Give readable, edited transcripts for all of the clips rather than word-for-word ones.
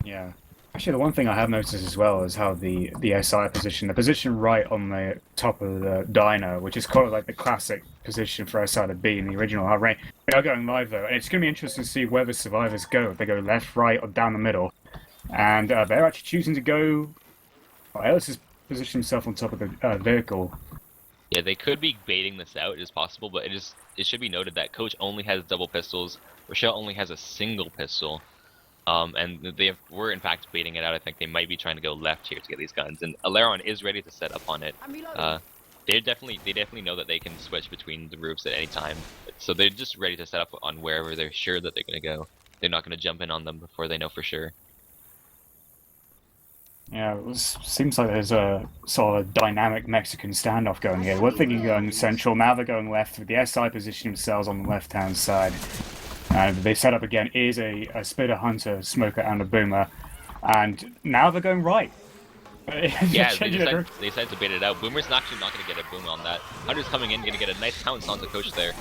Yeah. Actually, the one thing I have noticed as well is how the SI position, the position right on the top of the dino, which is kind of like the classic position for SI to be in the original rain. They are going live though, and it's going to be interesting to see where the survivors go. If they go left, right, or down the middle, and they're actually choosing to go. Well, Ellis has positioned himself on top of the vehicle. Yeah, they could be baiting this out, it is possible, but it should be noted that Coach only has double pistols, Rochelle only has a single pistol. And were in fact baiting it out. I think they might be trying to go left here to get these guns, and Alerion is ready to set up on it. They definitely know that they can switch between the roofs at any time, so they're just ready to set up on wherever they're sure that they're going to go. They're not going to jump in on them before they know for sure. Yeah, seems like there's a sort of a dynamic Mexican standoff going here. We're thinking going central, now they're going left with the SI position themselves on the left-hand side. And they set up again is a Spitter Hunter, Smoker, and a Boomer. And now they're going right. Yeah, they decided to bait it out. Boomer's actually not going to get a boom on that. Hunter's coming in, going to get a nice pounce onto Coach there.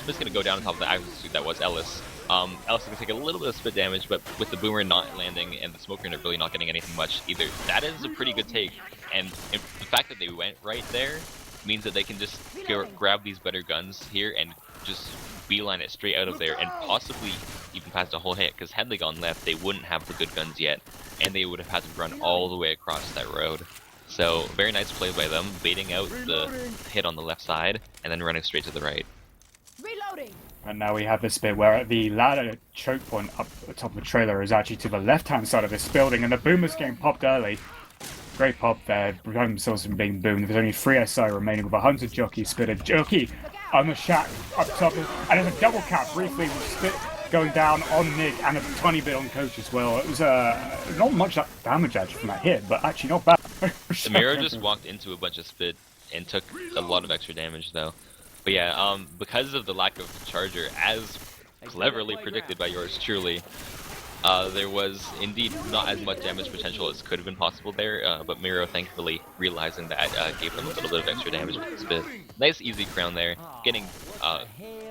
Spit's going to go down on top of the active suit that was Ellis. Ellis is going to take a little bit of spit damage, but with the Boomer not landing and the Smoker really not getting anything much either, that is a pretty good take. And the fact that they went right there means that they can just grab these better guns here and just beeline it straight out of there and possibly even past a whole hit, because had they gone left, they wouldn't have the good guns yet, and they would have had to run all the way across that road. So very nice play by them, baiting out the hit on the left side and then running straight to the right. Reloading. And now we have this bit where the ladder choke point up the top of the trailer is actually to the left-hand side of this building, and the Boomer's getting popped early. Great pop there, prevent themselves from being boomed. There's only 3 SI remaining with a Hunter Jockey, Spitter Jockey on the shack up top, and there's a double cap briefly with Spit going down on Nick and a tiny bit on Coach as well. It was not much damage actually from that hit, but actually not bad. The Mirror just walked into a bunch of Spit and took a lot of extra damage though. But yeah, because of the lack of charger, as cleverly predicted by yours truly, there was indeed not as much damage potential as could have been possible there, but Miro thankfully realizing that gave them a little bit of extra damage with the Spit. Nice easy crown there, getting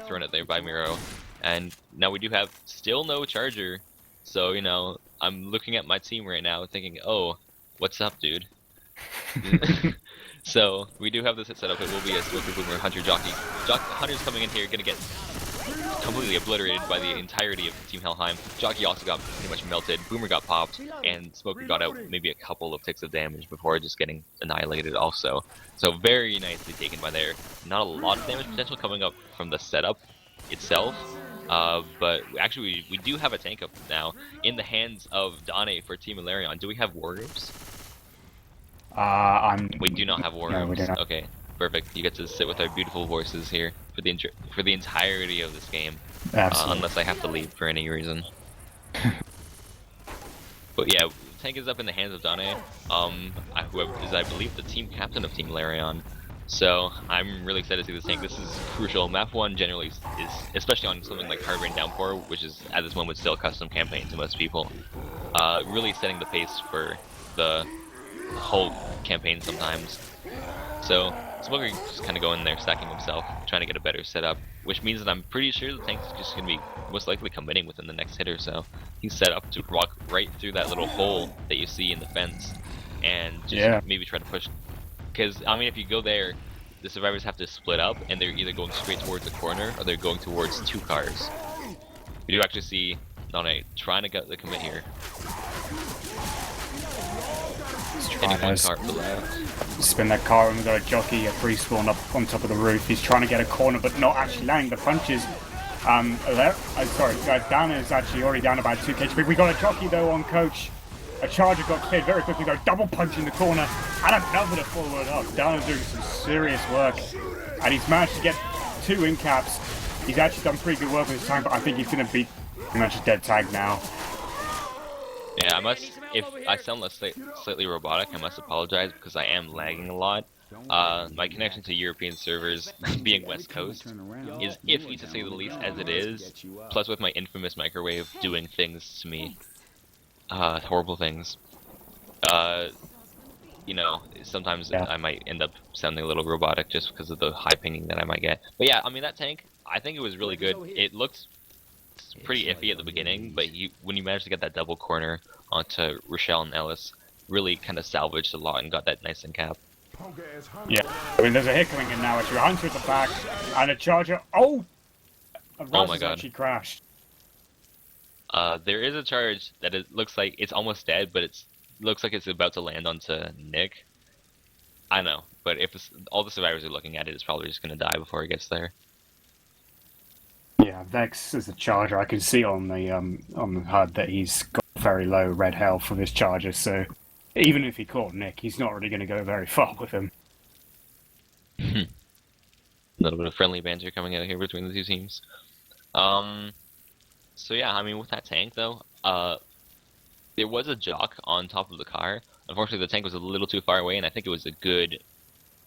thrown at there by Miro. And now we do have still no charger, so you know, I'm looking at my team right now thinking, oh, what's up, dude? So we do have this set up. It will be a Smoker Boomer Hunter Jockey. Hunter's coming in here, gonna get completely obliterated by the entirety of Team Helheim. Jockey also got pretty much melted. Boomer got popped, and Smoker got out maybe a couple of ticks of damage before just getting annihilated also. So very nicely taken by there. Not a lot of damage potential coming up from the setup itself. But actually we do have a tank up now in the hands of Dane for Team Alerion. Do we have war groups? We do not have war groups. No, okay, perfect. You get to sit with our beautiful voices here for the entirety of this game, unless I have to leave for any reason. But yeah, tank is up in the hands of Dane, who is I believe the team captain of Team Alerion. So I'm really excited to see this tank. This is crucial. Map 1 generally is, especially on something like Hard Rain Downpour, which is at this moment still a custom campaign to most people, really setting the pace for the whole campaign sometimes. So Smoker just kind of going there, stacking himself, trying to get a better setup, which means that I'm pretty sure the tank's just going to be most likely committing within the next hit or so. He's set up to walk right through that little hole that you see in the fence and just maybe try to push. Because, I mean, if you go there, the survivors have to split up, and they're either going straight towards the corner, or they're going towards 2 cars. We do actually see Nane trying to get the commit here. Hitting one car below. Spin that car, and we got a Jockey, a free spawn up on top of the roof. He's trying to get a corner, but not actually landing the punches. Dan is actually already down about 2 HP. We got a Jockey, though, on Coach. A charger got cleared very quickly, go double punch in the corner, and another to forward up. Dan is doing some serious work, and he's managed to get 2 in caps. He's actually done pretty good work with his tank, but I think he's going to be pretty much a dead tag now. Yeah, if I sound slightly robotic, I must apologize because I am lagging a lot. My connection to European servers, being West Coast, is iffy to say the least as it is, plus with my infamous microwave doing things to me. Horrible things. You know, sometimes I might end up sounding a little robotic just because of the high pinging that I might get. But yeah, I mean, that tank, I think it was really good. It looked pretty iffy at the beginning, but when you managed to get that double corner onto Rochelle and Ellis, really kind of salvaged a lot and got that nice end cap. Yeah, I mean, there's a hit coming in now. Actually, Hunter at the back, and a charger. Oh! Oh my god. Actually crashed. There is a charge that it looks like it's almost dead, but looks like it's about to land onto Nick. I know, but if all the survivors are looking at it, it's probably just going to die before it gets there. Yeah, Vex is the charger. I can see on the HUD that he's got very low red health with his charger, so even if he caught Nick, he's not really going to go very far with him. A little bit of friendly banter coming out here between the two teams. So yeah, I mean, with that tank though, there was a jock on top of the car. Unfortunately, the tank was a little too far away, and I think it was a good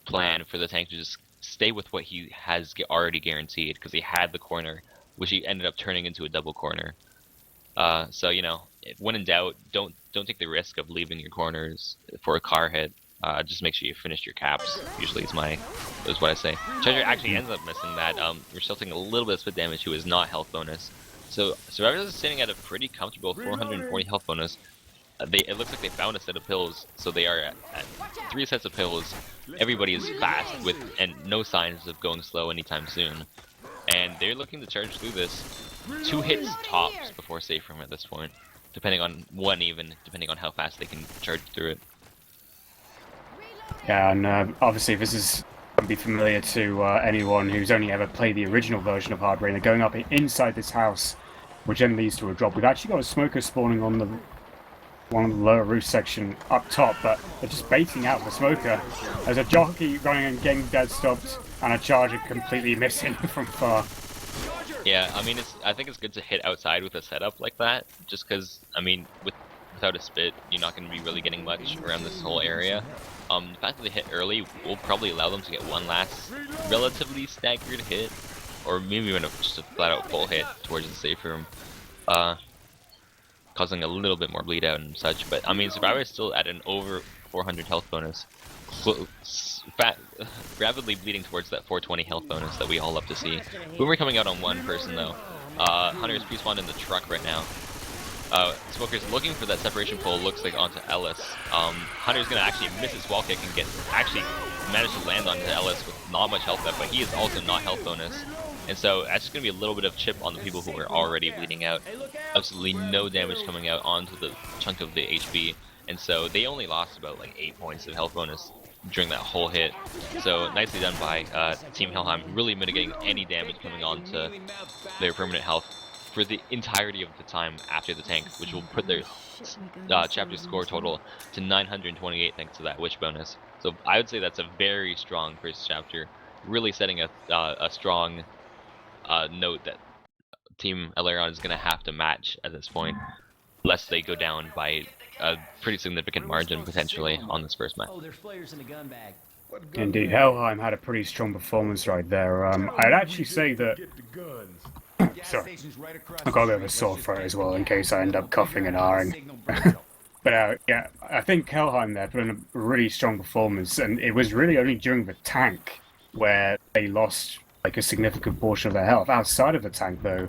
plan for the tank to just stay with what he has already guaranteed, because he had the corner, which he ended up turning into a double corner. So you know, when in doubt, don't take the risk of leaving your corners for a car hit. Just make sure you finish your caps. Usually is what I say. Treasure actually ends up missing that. We're still taking a little bit of split damage, who is not health bonus. So Survivors is sitting at a pretty comfortable 440 health bonus. It looks like they found a set of pills, so they are at 3 sets of pills. Everybody is fast and no signs of going slow anytime soon. And they're looking to charge through this. 2 hits tops before safe room at this point, depending on depending on how fast they can charge through it. Yeah, and obviously this is going to be familiar to anyone who's only ever played the original version of Hard Rain. They're going up inside this house, which then leads to a drop. We've actually got a smoker spawning on one of the lower roof section up top, but they're just baiting out the smoker. There's a jockey running and getting dead stopped, and a charger completely missing from far. Yeah, I mean, I think it's good to hit outside with a setup like that, just because, I mean, without a spit, you're not going to be really getting much around this whole area. The fact that they hit early will probably allow them to get one last relatively staggered hit, or maybe even just a flat-out full hit towards the safe room, causing a little bit more bleed out and such. But I mean, Survivor is still at an over 400 health bonus, rapidly bleeding towards that 420 health bonus that we all love to see. Boomer coming out on one person though. Hunter's pre-spawned in the truck right now. Smoker's looking for that separation pull, looks like onto Ellis. Hunter's gonna actually miss his wall kick and actually manage to land onto Ellis with not much health left, but he is also not health bonus. And so that's just gonna be a little bit of chip on the people who are already bleeding out. Absolutely no damage coming out onto the chunk of the HP. And so they only lost about like 8 points of health bonus during that whole hit. So nicely done by Team Helheim, really mitigating any damage coming onto their permanent health for the entirety of the time after the tank, which will put their chapter score total to 928 thanks to that wish bonus. So I would say that's a very strong first chapter, really setting a strong note that Team Alerion is going to have to match at this point, lest they go down by a pretty significant margin potentially on this first map. Oh, there's flares in the gun bag. Indeed, Helheim had a pretty strong performance right there. I'd actually say that... Sorry, I've got a bit of a sore throat as well in case I end up coughing and ahhing. But yeah, I think Helheim there put in a really strong performance, and it was really only during the tank where they lost like a significant portion of their health. Outside of the tank though,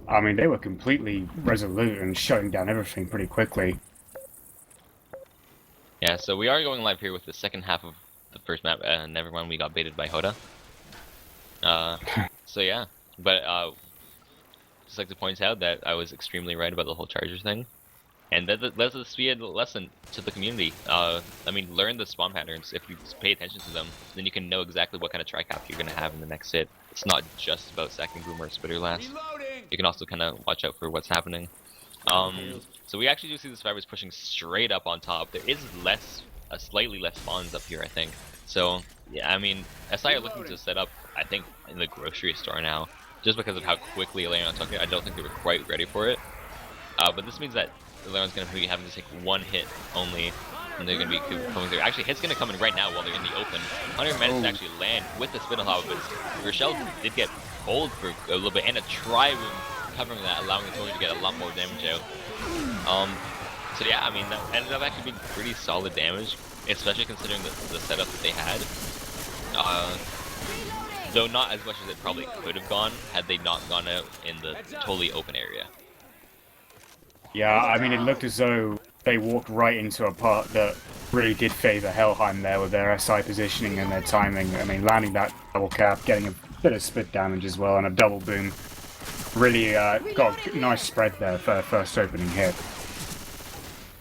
I mean, they were completely resolute and shutting down everything pretty quickly. Yeah, so we are going live here with the second half of the first map, and never mind, we got baited by Hoda. So yeah, but just like to point out that I was extremely right about the whole Charger thing, and that's a speed lesson to the community. I mean, learn the spawn patterns. If you pay attention to them, then you can know exactly what kind of tri-cap you're going to have in the next hit. It's not just about sacking Boomer or Spitter last. You can also kind of watch out for what's happening. So we actually do see the survivors pushing straight up on top. There is slightly less spawns up here, I think. So yeah, I mean, SI are looking to set up, I think, in the grocery store now, just because of how quickly Alerion took it. I don't think they were quite ready for it. But this means that Alerion's going to be having to take one hit only, and they're going to be coming through. Actually, hit's going to come in right now while they're in the open. Hunter managed to actually land with the spindle hop, but Rochelle did get pulled for a little bit, and a tri-boom covering that, allowing the Tory to get a lot more damage out. So yeah, I mean, that ended up actually being pretty solid damage, especially considering the setup that they had. though not as much as it probably could have gone had they not gone out in the totally open area. Yeah, I mean, it looked as though they walked right into a part that really did favor Helheim there with their SI positioning and their timing. I mean, landing that double cap, getting a bit of split damage as well, and a double boom. Really got a nice spread there for a first opening hit.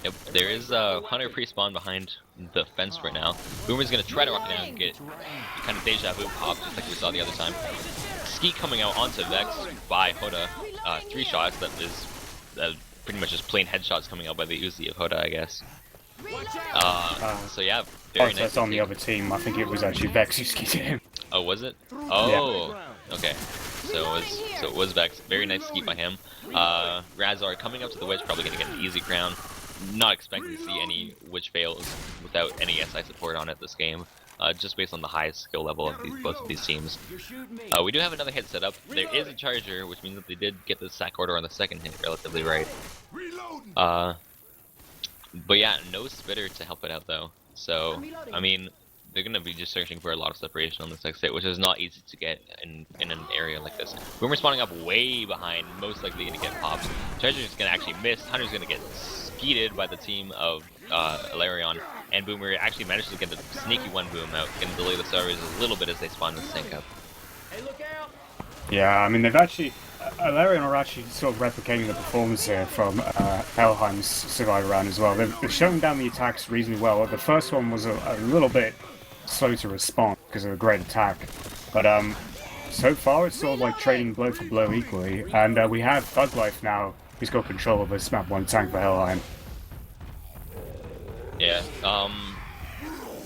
Yep, there is a Hunter pre-spawn behind the fence right now. Boomer's gonna try to rock down and get kind of deja vu pop, just like we saw the other time. Ski coming out onto Vex by Hoda. 3 shots, that is pretty much just plain headshots coming out by the Uzi of Hoda, I guess. So yeah, very nice. That's on the other team. I think it was actually Vex who skied him. Oh, was it? Oh, yeah. Okay. So it was Vex. Very nice ski by him. Razar coming up to the wedge, probably gonna get an easy crown. Not expecting to see any witch fails without any SI support on it this game, just based on the high skill level of both of these teams. We do have another hit set up. There is a charger, which means that they did get the sack order on the second hit relatively right. But yeah, no spitter to help it out though. So, I mean, they're going to be just searching for a lot of separation on this next hit, which is not easy to get in an area like this. Boomer spawning up way behind, most likely going to get popped. Treasure's going to actually miss. Hunter's going to get skeeted by the team of Alerion, and Boomer actually managed to get the sneaky one boom out, going to delay the servers a little bit as they spawn this tank up. Hey, look out! Yeah, I mean, they've actually... Alerion are actually sort of replicating the performance here from Helheim's Survivor round as well. They've shown down the attacks reasonably well. The first one was a little bit slow to respond because of a great attack. But so far it's sort of like trading blow for blow equally. And we have Thug Life now, who's got control of this map 1 tank for Helheim. Yeah,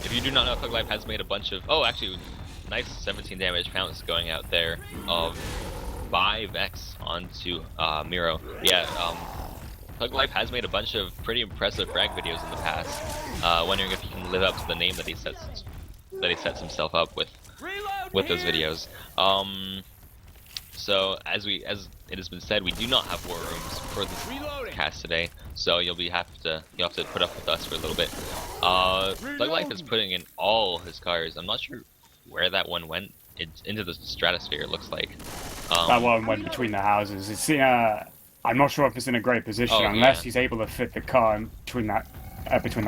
if you do not know, Thug Life has made a bunch of... Oh, actually, nice 17 damage pounce going out there by Vex onto Miro. Yeah, Thug Life has made a bunch of pretty impressive frag videos in the past. Wondering if he can live up to the name that he sets himself up with those videos. So as it has been said, we do not have war rooms for this cast today, so you'll have to put up with us for a little bit. Thug Life is putting in all his cars. I'm not sure where that one went. It's into the stratosphere, it looks like. That one went between the houses. It's in I'm not sure if it's in a great position unless he's able to fit the car in between that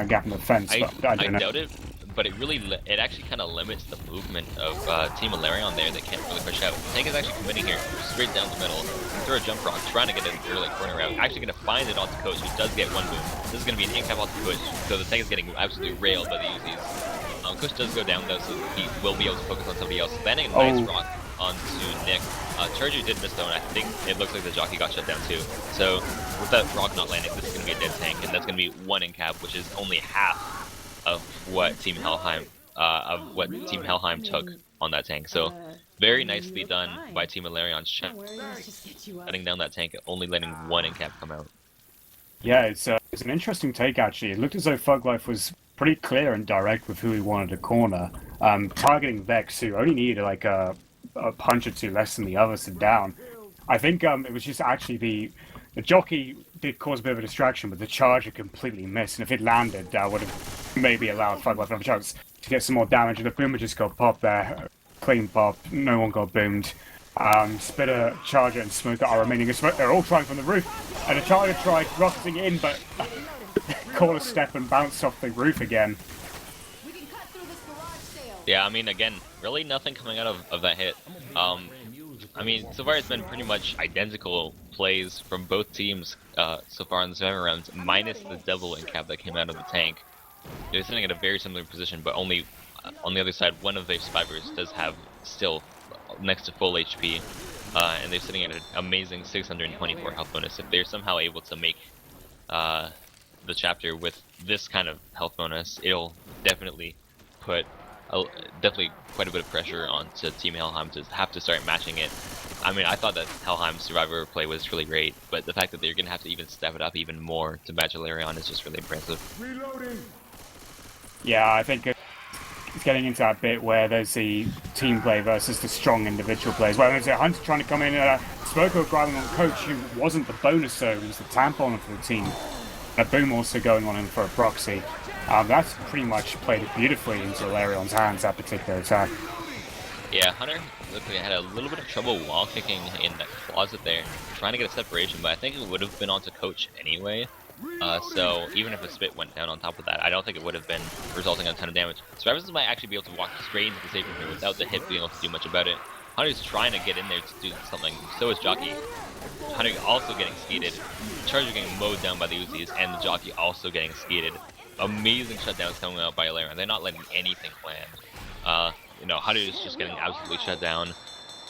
gap in the fence. I don't know. doubt it, but it actually kind of limits the movement of Team Alerion there. They can't really push out. Tank is actually committing here, straight down the middle. Throw a jump rock, trying to get an early corner out. Actually going to find it onto Coach, who does get one boom. This is going to be an in-cap onto Coach, so the tank is getting absolutely railed by the Uzis. Coach does go down though, so he will be able to focus on somebody else. Landing a nice rock onto Nick. Charger did miss though, and I think it looks like the jockey got shut down too. So with that rock not landing, this is going to be a dead tank, and that's going to be 1 in cap, which is only half of what Team Helheim took on that tank. So very nicely done by Team Alerion, shutting down that tank, only letting 1 in cap come out. Yeah, it's an interesting take actually. It looked as though Thug Life was pretty clear and direct with who he wanted to corner, targeting Vex, who only needed like a punch or two less than the others to down. I think it was just actually the jockey did cause a bit of a distraction, but the charger completely missed, and if it landed, that would have maybe allowed Thug Life a chance to get some more damage, and the boomer just got popped there. Clean pop, no one got boomed. Spitter, Charger, and Smoke are remaining. They're all trying from the roof, and the Charger tried rocketing in, but caught a step and bounced off the roof again. Yeah, I mean, again, really nothing coming out of that hit. I mean, so far it's been pretty much identical plays from both teams so far in the 7 rounds, minus the double in cap that came out of the tank. They're sitting at a very similar position, but only on the other side, one of their survivors does have still next to full HP, and they're sitting at an amazing 624 health bonus. If they're somehow able to make the chapter with this kind of health bonus, it'll definitely put quite a bit of pressure onto Team Helheim to have to start matching it. I mean, I thought that Helheim's Survivor play was really great, but the fact that they're going to have to even step it up even more to match Alerion is just really impressive. Reloading. Yeah, I think it's getting into that bit where there's the team play versus the strong individual plays. Well, there's a Hunter trying to come in, Spoko grabbing on Coach, who wasn't the bonus though, he was the tampon for the team. A boom also going on in for a proxy. That's pretty much played it beautifully into Alerion's hands, that particular attack. Yeah, Hunter looked like I had a little bit of trouble wall kicking in that closet there, trying to get a separation, but I think it would have been onto Coach anyway. So even if a spit went down on top of that, I don't think it would have been resulting in a ton of damage. Survivors might actually be able to walk straight into the safe room here without the hit being able to do much about it. Hunter's trying to get in there to do something, so is Jockey. Hunter also getting skeeted. Charger getting mowed down by the Uzis, and the Jockey also getting skeeted. Amazing shutdowns coming out by Alerion. They're not letting anything land. You know, Hunter is just getting absolutely shut down.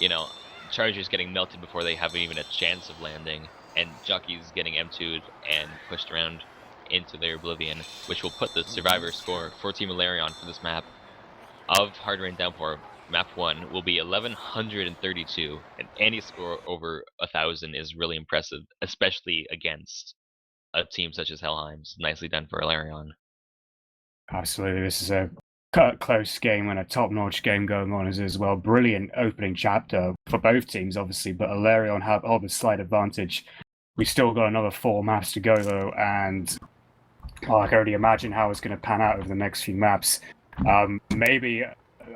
You know, Charger's getting melted before they have even a chance of landing, and Jockey's getting M2'd and pushed around into their oblivion, which will put the survivor score for Team Alerion for this map of Hard Rain Downpour. Map 1 will be 1132, and any score over 1000 is really impressive, especially against a team such as Helheim's. Nicely done for Alerion. Absolutely, this is a close game and a top-notch game going on as well. Brilliant opening chapter for both teams, obviously, but Alerion hold a slight advantage. We've still got another 4 maps to go, though, and I can already imagine how it's going to pan out over the next few maps. Maybe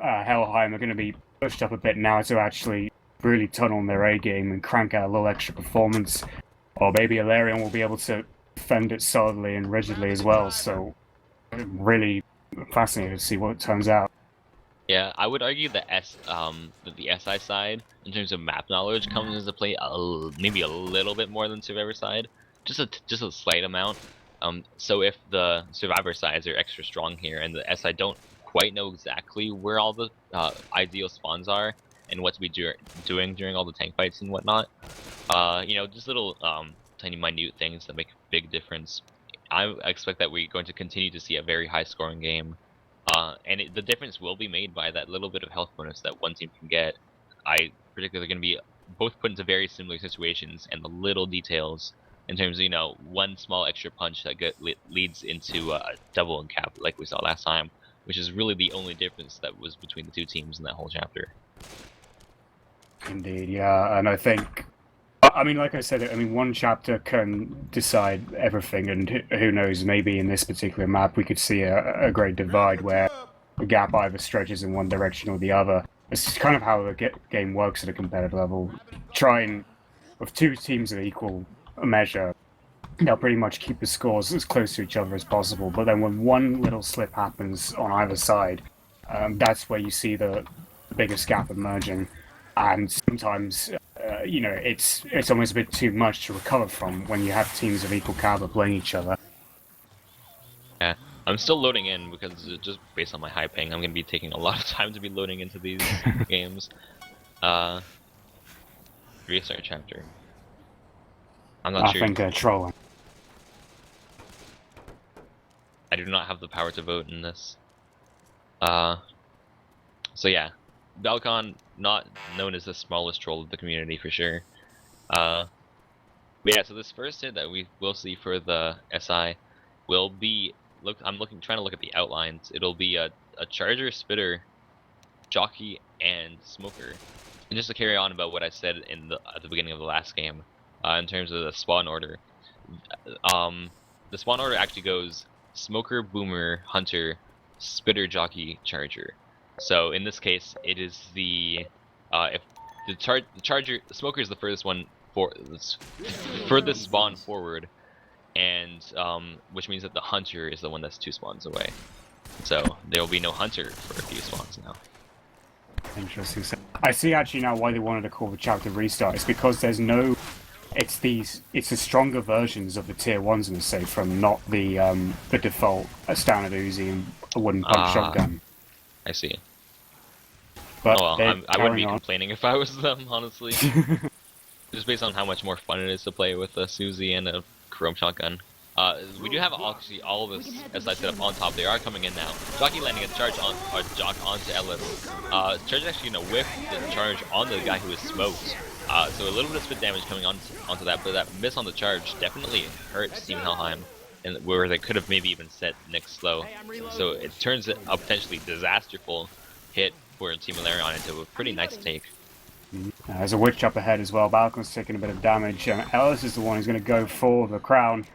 Helheim are going to be pushed up a bit now to actually really tunnel on their A game and crank out a little extra performance, or maybe Alerion will be able to defend it solidly and rigidly as well. So really fascinated to see what turns out. Yeah, I would argue that the SI side, in terms of map knowledge, comes into play maybe a little bit more than Survivor side, just a slight amount. So if the Survivor sides are extra strong here, and the SI don't quite know exactly where all the ideal spawns are and what to be doing during all the tank fights and whatnot, you know, just little tiny minute things that make a big difference. I expect that we're going to continue to see a very high scoring game. And the difference will be made by that little bit of health bonus that one team can get. I predict that they're going to be both put into very similar situations, and the little details in terms of, you know, one small extra punch that leads into a double and cap like we saw last time, which is really the only difference that was between the two teams in that whole chapter. Indeed, yeah, and I think, I mean, like I said, I mean, one chapter can decide everything, and who knows, maybe in this particular map we could see a great divide where the gap either stretches in one direction or the other. It's kind of how the game works at a competitive level. Trying, with two teams of equal measure, they'll pretty much keep the scores as close to each other as possible, but then when one little slip happens on either side, that's where you see the biggest gap emerging. And sometimes, you know, it's almost a bit too much to recover from when you have teams of equal caliber playing each other. Yeah, I'm still loading in because just based on my high ping, I'm going to be taking a lot of time to be loading into these games. Restart chapter. I'm not sure. I think they're trolling. I do not have the power to vote in this. So yeah, Balcon, not known as the smallest troll of the community for sure. But yeah, so this first hit that we will see for the SI will be, I'm trying to look at the outlines. It'll be a Charger, Spitter, Jockey, and Smoker. And just to carry on about what I said at the beginning of the last game, in terms of the spawn order, the spawn order actually goes Smoker, Boomer, Hunter, Spitter, Jockey, Charger. So in this case, it is the if the Smoker is the furthest one furthest spawn forward, and which means that the Hunter is the one that's 2 spawns away. So there will be no Hunter for a few spawns now. Interesting. So I see actually now why they wanted to call the chapter restart. It's because there's no. It's the stronger versions of the tier 1s in the safe from, not the default standard Uzi and a wooden punch shotgun. I see. But oh well, I wouldn't be on. complaining if I was them, honestly. Just based on how much more fun it is to play with a Suzy and a Chrome shotgun. We do have actually all of this SI set up on top. They are coming in now. Jockey landing a charge on Jock onto Ellis. Charge is actually gonna whiff the charge on the guy who is smoked. So a little bit of spit damage coming onto that, but that miss on the charge definitely hurts Team Helheim, and where they could have maybe even set Nick slow. So it turns a potentially disasterful hit for Team Alerion into a pretty nice take. There's a witch up ahead as well. Balcon's taking a bit of damage, and Ellis is the one who's going to go for the crown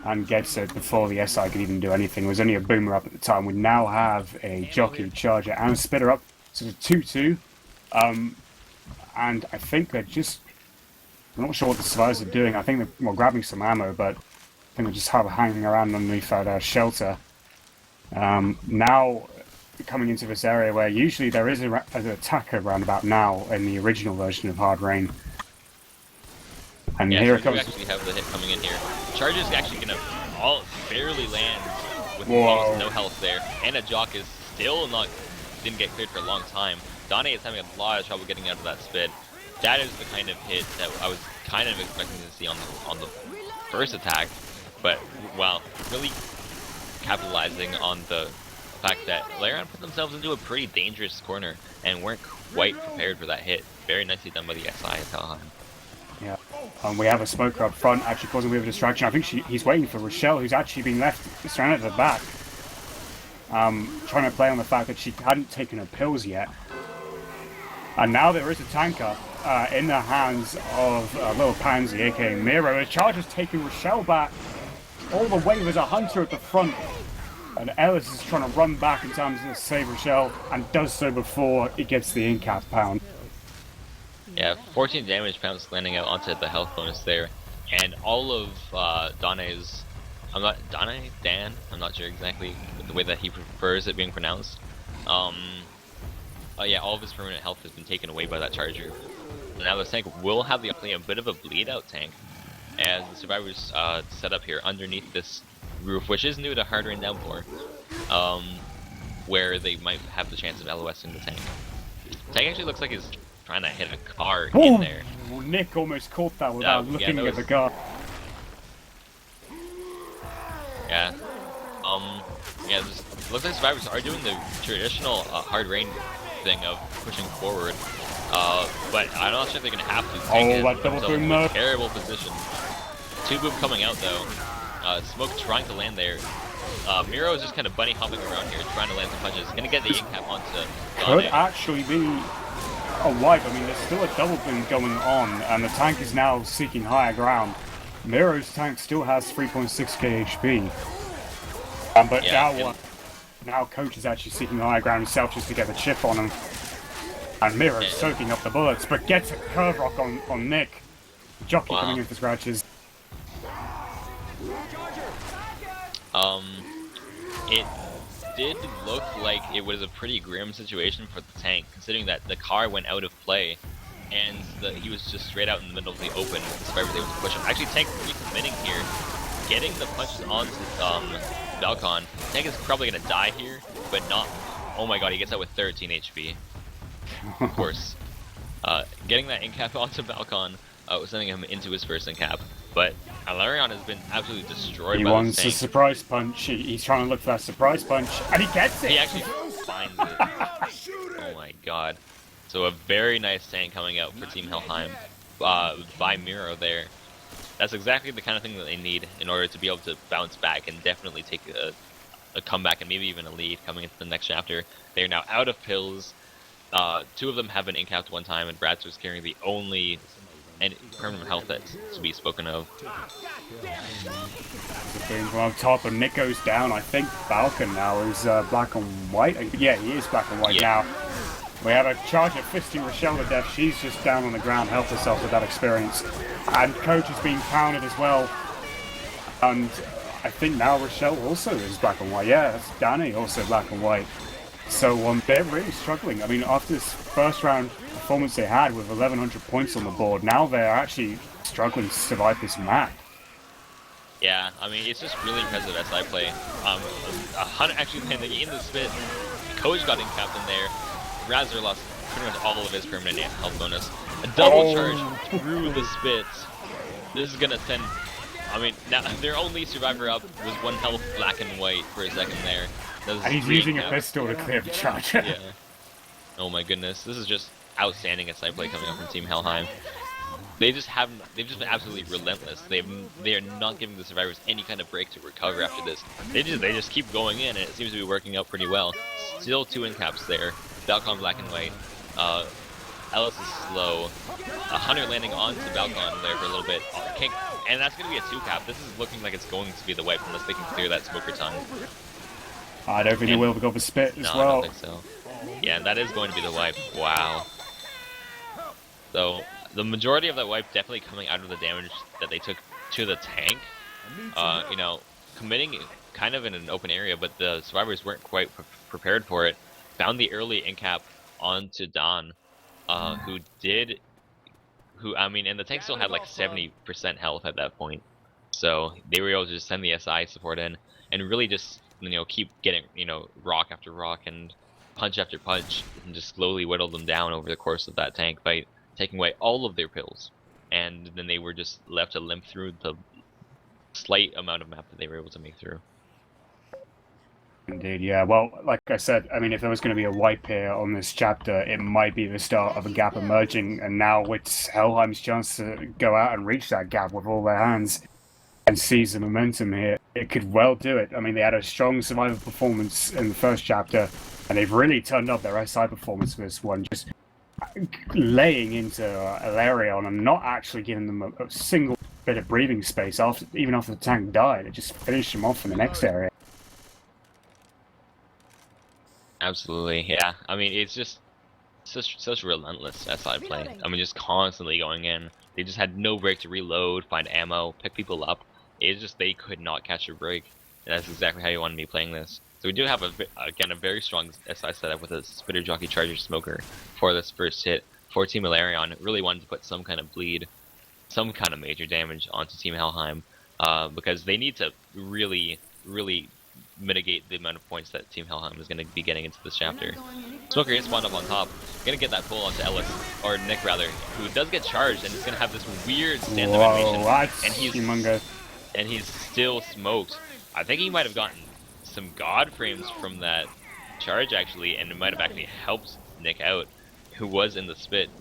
and gets it before the SI could even do anything. There was only a Boomer up at the time. We now have a Jockey, Charger, and a Spitter up. So it's 2-2. And I think they're just... I'm not sure what the survivors are doing. I think they're grabbing some ammo, but I think they're just hanging around underneath that shelter. Now, coming into this area where usually there is an attacker around about now in the original version of Hard Rain. And Yeah, here so it comes. we actually have the hit coming in here. Charge is actually gonna all barely land with Whoa. almost no health there, and a Jock is still didn't get cleared for a long time. Donnie is having a lot of trouble getting out of that spit. That is the kind of hit that I was kind of expecting to see on the first attack, but wow, really capitalizing on the fact that Alerion put themselves into a pretty dangerous corner and weren't quite prepared for that hit. Very nicely done by the SI at Helheim. Yeah, we have a smoker up front, actually causing a bit of a distraction. I think he's waiting for Rochelle, who's actually been left stranded at the back. Trying to play on the fact that she hadn't taken her pills yet. And now there is a tanker in the hands of Little Pansy, aka Miro. The Charger's taking Rochelle back all the way. There's a hunter at the front. And Ellis is trying to run back in time to save Rochelle, and does so before he gets the in-cap pound. Yeah, 14 damage pounds landing out onto the health bonus there, and all of Dane's, Dan, I'm not sure exactly the way that he prefers it being pronounced. Yeah, all of his permanent health has been taken away by that charger. Now the tank will have a bit of a bleed out tank, as the survivors set up here underneath this roof, which is new to Hard Rain Downpour, where they might have the chance of LOSing the tank. The tank actually looks like he's trying to hit a car in there. Nick almost caught that without looking at the car. Yeah. Yeah, this looks like survivors are doing the traditional Hard Rain thing of pushing forward. But I'm not sure if they're gonna have to. That double boom though. Terrible position. Two boom coming out though. Smoke trying to land there. Miro is just kind of bunny hopping around here, trying to land some punches. Gonna get the in-cap onto Could Dane. actually be a wipe. I mean, there's still a double boom going on, and the tank is now seeking higher ground. Miro's tank still has 3.6k HP. But Yeah, now Coach is actually seeking higher ground himself just to get the chip on him. And Miro's soaking up the bullets, but gets a curve rock on Nick. Jockey coming in for scratches. It did look like it was a pretty grim situation for the tank, considering that the car went out of play, and he was just straight out in the middle of the open. The survivor was able to push him. Actually, Tank recommitting here, getting the punches onto Balcon. Tank is probably gonna die here, but not. Oh my god, he gets out with 13 HP. Of course. Getting that in-cap onto Balcon, sending him into his first in-cap. But Alerion has been absolutely destroyed by this tank. He wants a surprise punch. He's trying to look for that surprise punch, and he gets it! He actually finds it. Oh my god. So a very nice tank coming out for Team Helheim by Miro there. That's exactly the kind of thing that they need in order to be able to bounce back and definitely take a comeback and maybe even a lead coming into the next chapter. They are now out of pills. Two of them have been in-capped one time, and Bradster's carrying the only permanent health that's to be spoken of. From on top, and Nick goes down. I think Balcon now is black and white. Yeah, he is black and white now. We have a Charger fisting Rochelle to death. She's just down on the ground, helped herself with that experience. And Coach is being pounded as well. And I think now Rochelle also is black and white. Yeah, that's Danny also black and white. So they're really struggling. I mean, after this first round performance they had with 1,100 points on the board, now they're actually struggling to survive this map. Yeah, I mean, it's just really impressive SI play. Actually landing in the spit. Coach got in-capped in there. Razor lost pretty much all of his permanent health bonus. A double charge through the spit. This is gonna send... I mean, now their only survivor up was one health black and white for a second there. And he's using a pistol to clear the charger. Yeah. Oh my goodness, this is just outstanding SI play coming up from Team Helheim. They've just been absolutely relentless. They are not giving the survivors any kind of break to recover after this. They just keep going in, and it seems to be working out pretty well. Still two in-caps there. Balcon black and white. Ellis is slow. Hunter landing onto Balcon there for a little bit. And that's going to be a 2-cap. This is looking like it's going to be the wipe unless they can clear that smoker tongue. I don't think they will go for spit as well. I don't think so. Yeah, that is going to be the wipe. Wow. So the majority of that wipe definitely coming out of the damage that they took to the tank. You know, committing kind of in an open area, but the survivors weren't quite prepared for it. Found the early incap onto Don, who did, I mean, and the tank still had like 70% health at that point. So they were able to just send the SI support in and really just, you know, keep getting, you know, rock after rock and punch after punch and just slowly whittle them down over the course of that tank fight, taking away all of their pills. And then they were just left to limp through the slight amount of map that they were able to make through. Indeed, yeah. Well, like I said, I mean, if there was going to be a wipe here on this chapter, it might be the start of a gap emerging, and now it's Helheim's chance to go out and reach that gap with all their hands and seize the momentum here. It could well do it. I mean, they had a strong survival performance in the first chapter, and they've really turned up their SI performance for this one, just laying into Alerion and not actually giving them a single bit of breathing space even after the tank died. It just finished them off in the next area. Absolutely, yeah. I mean, it's just such relentless SI play. I mean, just constantly going in. They just had no break to reload, find ammo, pick people up. It's just they could not catch a break, and that's exactly how you want to be playing this. So we do have again a very strong SI setup with a Spitter Jockey Charger Smoker for this first hit. For Team Alerion, really wanted to put some kind of bleed, some kind of major damage onto Team Helheim, because they need to really mitigate the amount of points that Team Helheim is going to be getting into this chapter. Smoker is spawned up on top, gonna get that pull onto Ellis, or Nick rather, who does get charged and is gonna have this weird stand-up animation. And he's still smoked. I think he might have gotten some god frames from that charge actually, and it might have actually helped Nick out, who was in the spit.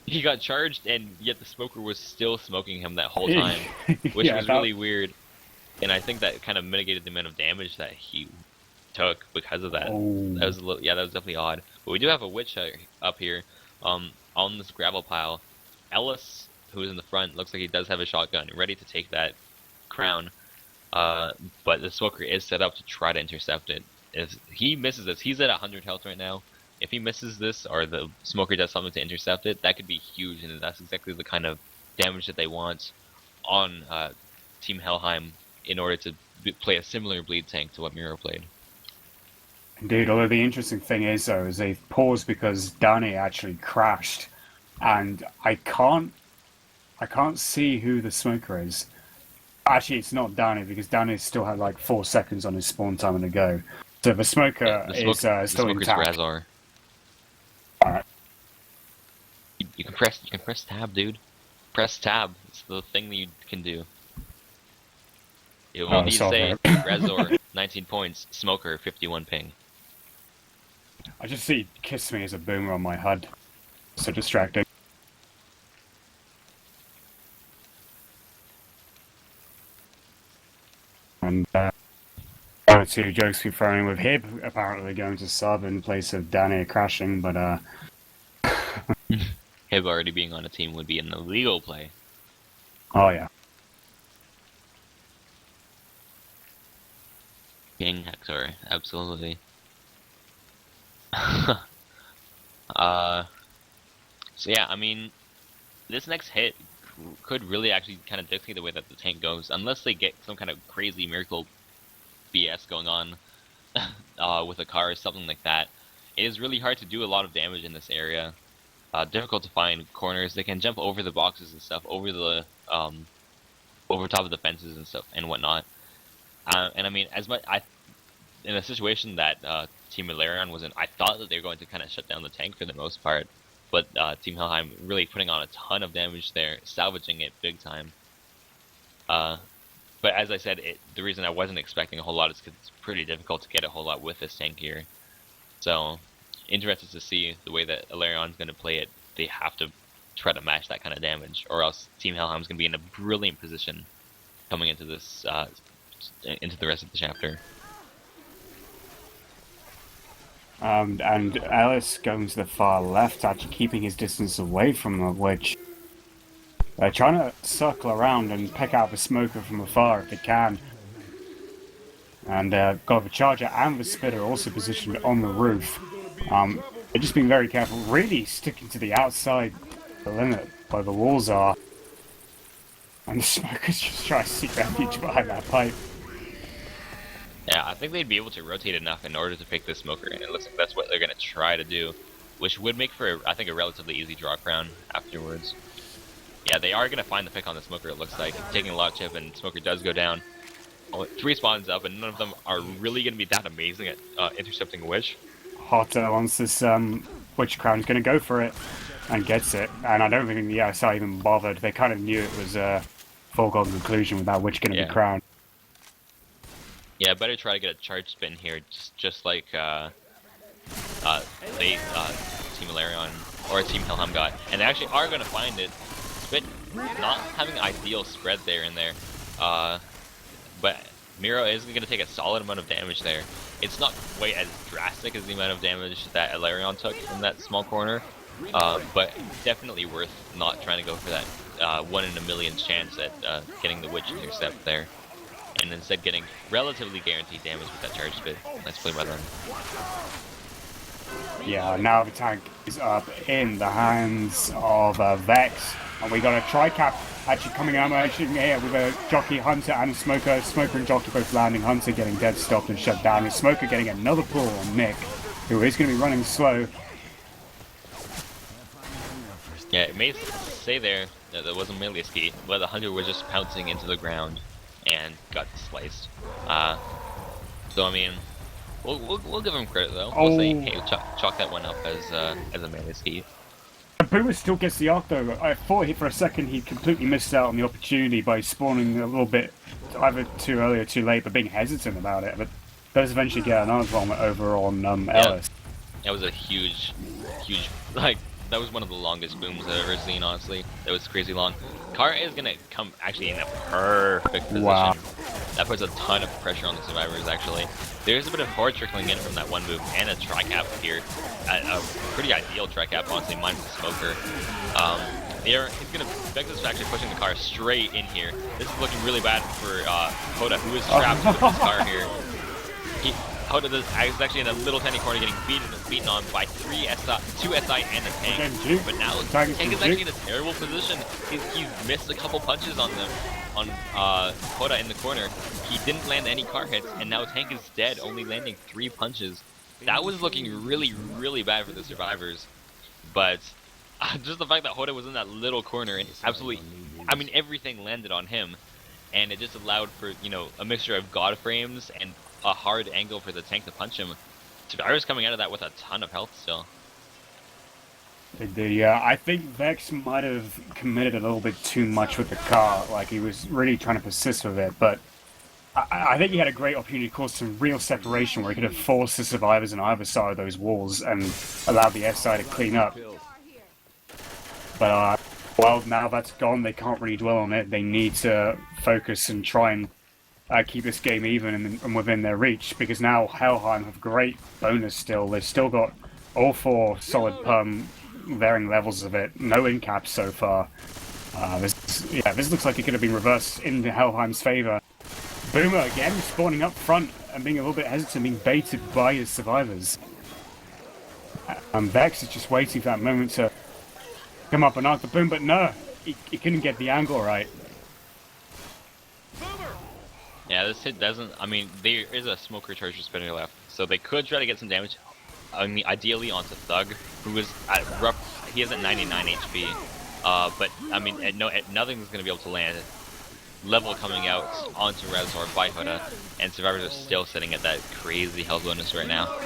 He got charged, and yet the smoker was still smoking him that whole time, which was really weird. And I think that kind of mitigated the amount of damage that he took because of that. That was that was definitely odd. But we do have a witch up here, on this gravel pile. Ellis, who is in the front, looks like he does have a shotgun, ready to take that crown. But the smoker is set up to try to intercept it. If he misses this, he's at 100 health right now. If he misses this, or the smoker does something to intercept it, that could be huge, and that's exactly the kind of damage that they want on Team Helheim in order to play a similar bleed tank to what Miro played. Indeed, although the interesting thing is, though, is they've paused because Danny actually crashed, and I can't see who the smoker is. Actually, it's not Danny, because Danny still had like 4 seconds on his spawn time and to go. So the smoker is still intact. Razor. Alright. You can press tab, dude. Press tab. It's the thing that you can do. It will need to say Razor 19 points, Smoker 51 ping. I just see Kiss Me as a boomer on my HUD. So distracting. And one or two jokes we're throwing with Hib apparently going to sub in place of Danny crashing, but Hib already being on a team would be an illegal play. Oh yeah. King Hector, absolutely. So yeah, I mean, this next hit could really actually kind of dictate the way that the tank goes, unless they get some kind of crazy miracle BS going on with a car or something like that. It is really hard to do a lot of damage in this area. Difficult to find corners. They can jump over the boxes and stuff, over the over top of the fences and stuff and whatnot. And I mean, as much in a situation that Team Alerion was in, I thought that they were going to kind of shut down the tank for the most part, but Team Helheim really putting on a ton of damage there, salvaging it big time. But as I said, the reason I wasn't expecting a whole lot is because it's pretty difficult to get a whole lot with this tank here. So, interested to see the way that Alerion's going to play it. They have to try to match that kind of damage, or else Team Helheim's going to be in a brilliant position coming into this into the rest of the chapter. And Alice going to the far left, actually keeping his distance away from the witch. They're trying to circle around and pick out the smoker from afar if they can. And got the charger and the spitter also positioned on the roof. They're just being very careful, really sticking to the outside the limit where the walls are. And the smokers just try to seek refuge behind that pipe. Yeah, I think they'd be able to rotate enough in order to pick this smoker, and it looks like that's what they're gonna try to do, which would make for, I think, a relatively easy draw crown afterwards. Yeah, they are gonna find the pick on the smoker. It looks like taking a lot of chip, and smoker does go down. 3 spawns up, and none of them are really gonna be that amazing at intercepting a witch. Hotter wants this witch crown is going to go for it and gets it. And I don't think the SI even bothered. They kind of knew it was a foregone conclusion with that witch getting the crown. Yeah, better try to get a charge spin here, just like they Team Alerion or Team Helheim got, and they actually are gonna find it. Spit not having ideal spread there and there, but Miro is gonna take a solid amount of damage there. It's not quite as drastic as the amount of damage that Alerion took from that small corner, but definitely worth not trying to go for that 1 in a million chance at getting the witch intercept there, and instead getting relatively guaranteed damage with that charge spit. Nice play by them. Yeah, now the tank is up in the hands of Vex, and we got a tri-cap actually coming out here with a jockey, Hunter, and a smoker. Smoker and jockey both landing. Hunter getting dead stopped and shut down. And smoker getting another pull on Nick, who is going to be running slow. Yeah, it may say there that there wasn't really a ski, but the Hunter was just pouncing into the ground and got sliced. So I mean, we'll give him credit though. We'll say, hey, chalk that one up as a melee ski. Boomer still gets the arc though. I thought for a second he completely missed out on the opportunity by spawning a little bit either too early or too late, but being hesitant about it. But does eventually get another one over on Ellis. That was a huge, like, that was one of the longest booms I've ever seen, honestly. That was crazy long. Car is gonna come actually in a perfect position. Wow. That puts a ton of pressure on the survivors, actually. There's a bit of horde trickling in from that one move, and a tri-cap here. A pretty ideal tri-cap, honestly, mine with the smoker. He's gonna Vex is actually pushing the car straight in here. This is looking really bad for Hoda, who is trapped with this car here. Hoda is actually in a little tiny corner getting beaten on by 2 SI and a tank. But now Tank is actually in a terrible position. He's missed a couple punches on Hoda in the corner. He didn't land any car hits, and now Tank is dead, only landing 3 punches. That was looking really, really bad for the survivors. But just the fact that Hoda was in that little corner and absolutely, I mean, everything landed on him, and it just allowed for, you know, a mixture of god frames and a hard angle for the tank to punch him. Survivors coming out of that with a ton of health still. Yeah, I think Vex might have committed a little bit too much with the car. Like, he was really trying to persist with it, but I think he had a great opportunity to cause some real separation where he could have forced the survivors on either side of those walls and allowed the SI to clean up. But, well, now that's gone, they can't really dwell on it. They need to focus and try and keep this game even and within their reach, because now Helheim have great bonus still. They've still got all 4 solid varying levels of it. No in caps so far. This looks like it could have been reversed into Helheim's favor. Boomer again spawning up front and being a little bit hesitant, being baited by his survivors. And Vex is just waiting for that moment to come up and arc the boom, but no, he couldn't get the angle right. Yeah, this hit doesn't, I mean, there is a smoker charger spinner left, so they could try to get some damage, I mean, ideally onto Thug, who is at he has at 99 HP, but, I mean, nothing's going to be able to land. Level coming out onto Razor by Hoda, and survivors are still sitting at that crazy health bonus right now.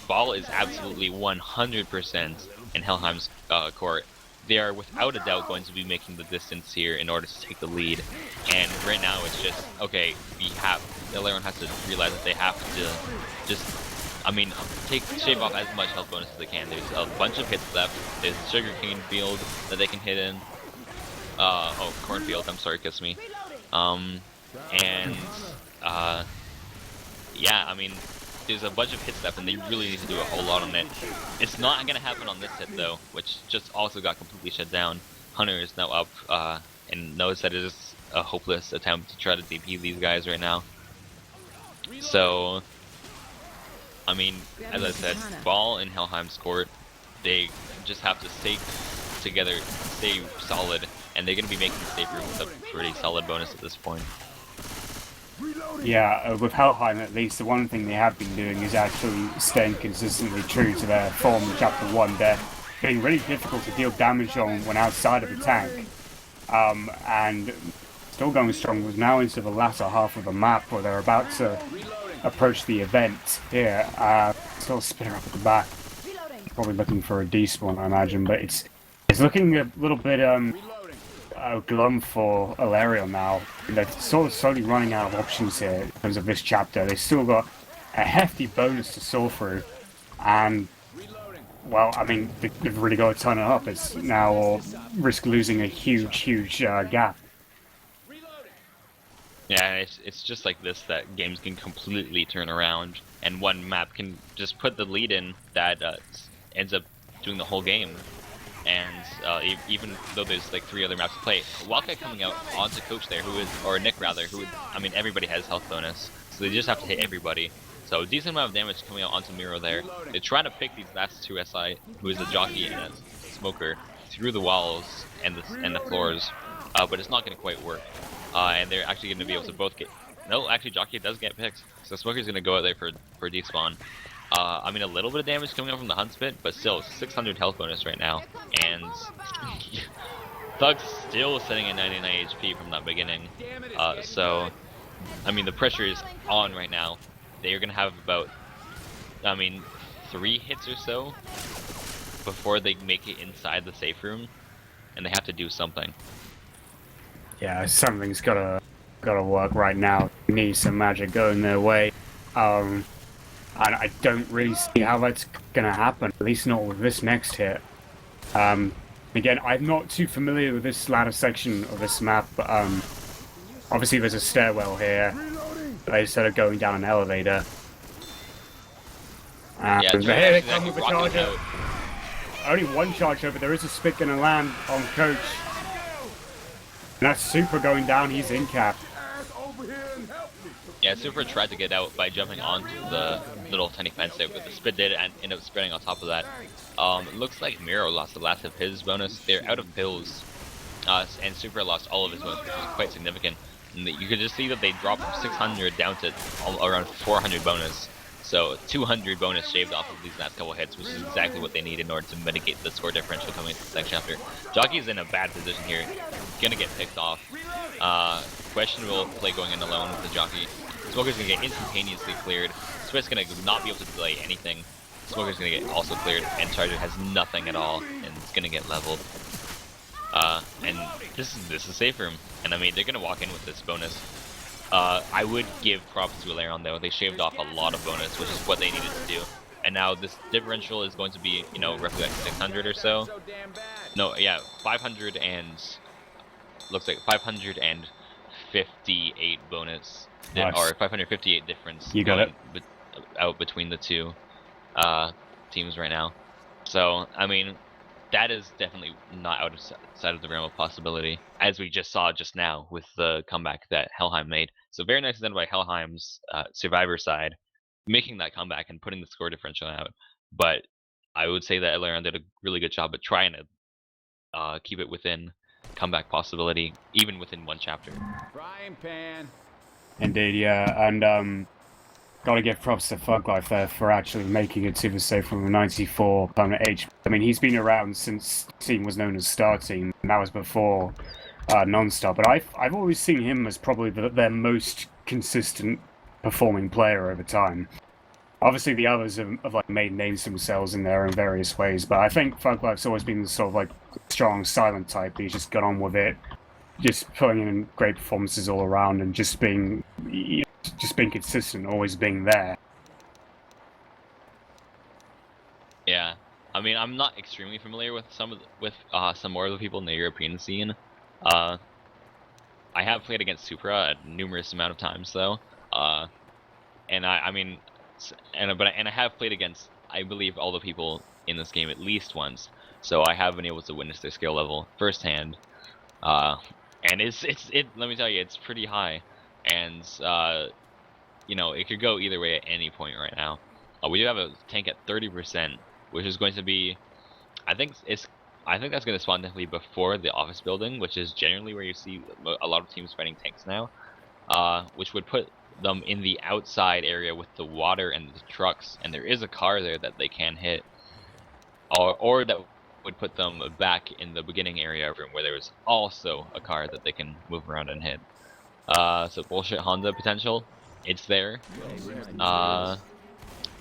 Ball is absolutely 100% in Helheim's court. They are without a doubt going to be making the distance here in order to take the lead. And right now it's just, okay, Alerion has to realize that they have to just, I mean, shave off as much health bonus as they can. There's a bunch of hits left. There's sugarcane field that they can hit in. Cornfield, I'm sorry, kiss me. Yeah, I mean, there's a bunch of hits left, and they really need to do a whole lot on it. It's not going to happen on this hit, though, which just also got completely shut down. Hunter is now up, and knows that it is a hopeless attempt to try to DP these guys right now. So, I mean, as I said, Ball in Helheim's court, they just have to together, stay solid, and they're going to be making the safe room with a pretty solid bonus at this point. Yeah, with Helheim at least, the one thing they have been doing is actually staying consistently true to their form in Chapter 1. They're being really difficult to deal damage on when outside of the tank. And still going strong was now into the latter half of the map where they're about to approach the event here. Still spinner up at the back. Probably looking for a despawn, I imagine, but it's looking a little bit glum for Alerion now. They're sort of slowly running out of options here in terms of this chapter. They've still got a hefty bonus to saw through, and well, I mean, they've really got to turn it up. It's now or risk losing a huge gap. Yeah, it's just like this that games can completely turn around, and one map can just put the lead in that ends up doing the whole game. And even though there's like 3 other maps to play, Wildcat coming out onto Coach there, or Nick rather, I mean, everybody has health bonus, so they just have to hit everybody. So decent amount of damage coming out onto Miro there. They're trying to pick these last 2 SI, who is a jockey and a smoker, through the walls and the floors, but it's not going to quite work. And they're actually going to be able to both get. No, actually, jockey does get picked, so smoker's going to go out there for despawn. I mean, a little bit of damage coming out from the Hunt Spit, but still 600 health bonus right now, and Thug's still sitting at 99 HP from that beginning. So, I mean, the pressure is on right now. They're gonna have about, I mean, 3 hits or so before they make it inside the safe room, and they have to do something. Yeah, something's gotta work right now. Need some magic going their way. And I don't really see how that's gonna happen, at least not with this next hit. Again, I'm not too familiar with this latter section of this map, but obviously there's a stairwell here. Instead of going down an elevator. Yeah, here they come with the charger. Only 1 charger, but there is a spit gonna land on Coach. And that's Super going down, he's in cap. Yeah, Super tried to get out by jumping onto the little tiny fence there, but the spit did and ended up spreading on top of that. It looks like Miro lost the last of his bonus. They're out of pills, and Super lost all of his bonus, which is quite significant. And you could just see that they dropped from 600 down to around 400 bonus. So 200 bonus shaved off of these last couple hits, which is exactly what they need in order to mitigate the score differential coming into the next chapter. Jockey's in a bad position here, gonna get picked off. Questionable play going in alone with the jockey. Smoker's gonna get instantaneously cleared. Spit's gonna not be able to delay anything. Smoker's gonna get also cleared, and Charger has nothing at all, and it's gonna get leveled. And this is safe room, and I mean they're gonna walk in with this bonus. I would give props to Alerion though. They shaved off a lot of bonus, which is what they needed to do. And now this differential is going to be, you know, roughly like 600 or so. No, yeah, 500 and looks like 558 bonus, Nice. or 558 difference. You got it. Out between the 2 teams right now. So I mean, that is definitely not outside of the realm of possibility, as we just saw just now with the comeback that Helheim made. So very nicely done by Helheim's Survivor side, making that comeback and putting the score differential out. But I would say that Alerion did a really good job at trying to keep it within comeback possibility, even within 1 chapter. Frying pan. Indeed, yeah, and gotta give props to Fuglife there for actually making it to the safe from the 94 permanent H. I mean, he's been around since the team was known as Star Team, and that was before Non-Star, but I've always seen him as probably their most consistent performing player over time. Obviously, the others have like made names themselves in their own various ways, but I think Fuglife's always been the sort of like strong, silent type. He's just got on with it, just putting in great performances all around, and just being consistent, always being there. Yeah, I mean, I'm not extremely familiar with some more of the people in the European scene. I have played against Supra a numerous amount of times though, and I have played against, I believe, all the people in this game at least once, so I have been able to witness their skill level firsthand. And let me tell you, it's pretty high, and you know, it could go either way at any point right now. We do have a tank at 30%, which is going to be, I think it's I think that's going to spawn definitely before the office building, which is generally where you see a lot of teams fighting tanks now. Which would put them in the outside area with the water and the trucks, and there is a car there that they can hit, or that would put them back in the beginning area room where there was also a car that they can move around and hit. So bullshit Honda potential, it's there.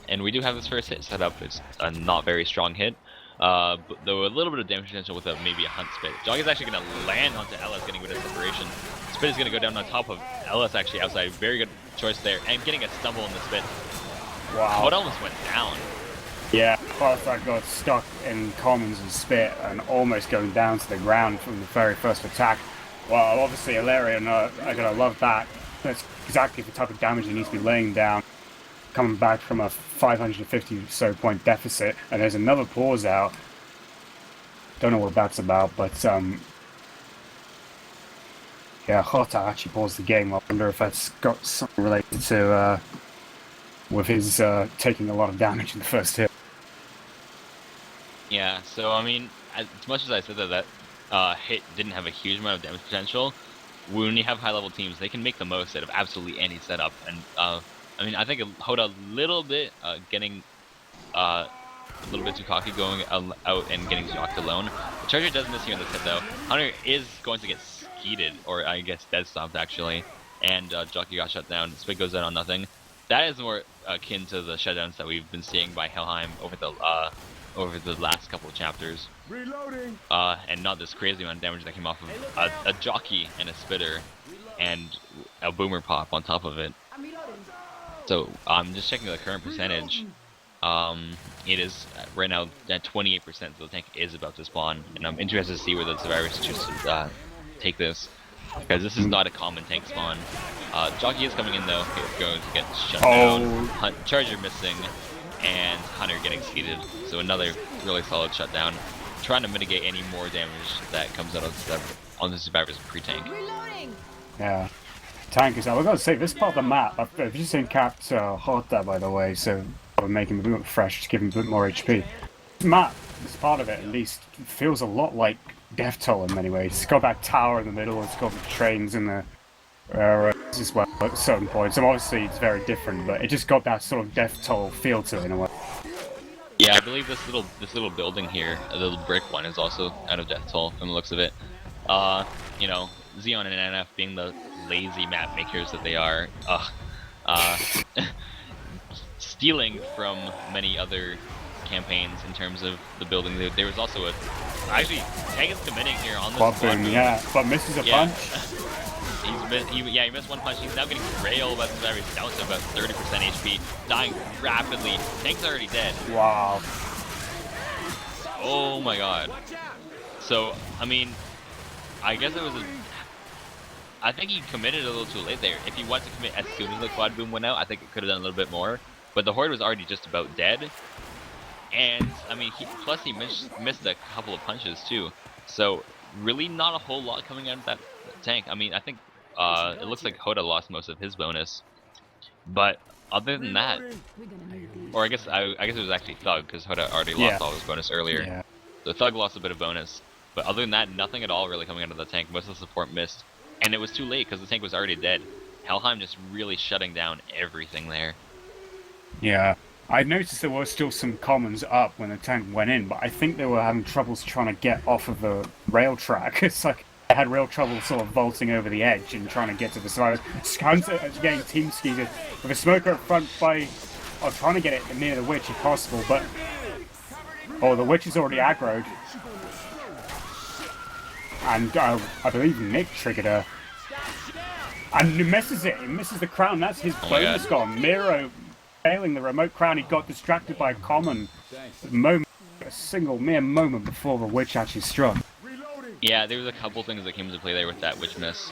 And we do have this first hit set up. It's a not very strong hit. But though a little bit of damage potential with maybe a hunt spit. Jog is actually going to land onto Ellis, getting rid of separation. Spit is going to go down on top of Ellis, actually outside. Very good choice there, and getting a stumble in the spit. Wow. What almost went down. Yeah, Farsight got stuck in commons and spit and almost going down to the ground from the very first attack. Well, obviously Alerion are going to love that. That's exactly the type of damage he needs to be laying down, coming back from a 550 so point deficit, and there's another pause out. Don't know what that's about, but yeah, Hota actually paused the game. I wonder if that's got something related to with his taking a lot of damage in the first hit. Yeah, so I mean, as much as I said that hit didn't have a huge amount of damage potential, when you have high level teams, they can make the most out of absolutely any setup. And I mean, I think Hoda a little bit getting a little bit too cocky, going out and getting Jocked alone. The Charger does miss here in this hit though. Hunter is going to get skeeted, or I guess dead stopped actually, and Jockey got shut down. Spit goes out on nothing. That is more akin to the shutdowns that we've been seeing by Helheim over the last couple of chapters. Reloading. And not this crazy amount of damage that came off of a jockey and a spitter and a boomer pop on top of it. So I'm just checking the current percentage. It is right now at 28%, so the tank is about to spawn, and I'm interested to see where the survivors choose to take this, because this is not a common tank spawn. Jockey is coming in though, going to get shut down. Charger missing, and Hunter getting seated. So another really solid shutdown, trying to mitigate any more damage that comes out of on the survivors pre-tank. Yeah, tank is out. We're going to say this part of the map. I've just seen Capped Hota, by the way, so we're making him a bit fresh, just give him a bit more HP. This map, this part of it at least, feels a lot like Death Toll in many ways. It's got that tower in the middle, it's got the trains in the as well at certain points. And obviously it's very different, but it just got that sort of Death Toll feel to it in a way. Yeah, I believe this little building here, a little brick one, is also out of Death Toll from the looks of it. You know, Xeon and NF being the lazy map makers that they are, stealing from many other campaigns in terms of the building. There was also actually Tank is committing here on this Quad boom, yeah, but misses a punch. He missed one punch. He's now getting railed by the survivors, down to about 30% HP, dying rapidly. Tank's already dead. Wow. Oh my god. So, I mean, I guess it was I think he committed a little too late there. If he wanted to commit as soon as the quad boom went out, I think it could have done a little bit more. But the Horde was already just about dead. And, I mean, plus he missed a couple of punches too. So, really not a whole lot coming out of that tank. I mean, I think it looks like Hoda lost most of his bonus. But other than that, or I guess it was actually Thug, because Hoda already lost all his bonus earlier. Yeah. So Thug lost a bit of bonus. But other than that, nothing at all really coming out of the tank. Most of the support missed. And it was too late because the tank was already dead. Helheim just really shutting down everything there. Yeah. I noticed there were still some commons up when the tank went in, but I think they were having troubles trying to get off of the rail track. It's like they had real trouble sort of vaulting over the edge and trying to get to the survivors. Hunter getting team skeeted with a smoker up front by trying to get it near the witch if possible, but the witch is already aggroed. And I believe Nick triggered her. And he misses it. He misses the crown. That's his bonus gone. Miro failing the remote crown. He got distracted by a common moment, a single mere moment before the witch actually struck. Yeah, there was a couple things that came into play there with that witch miss.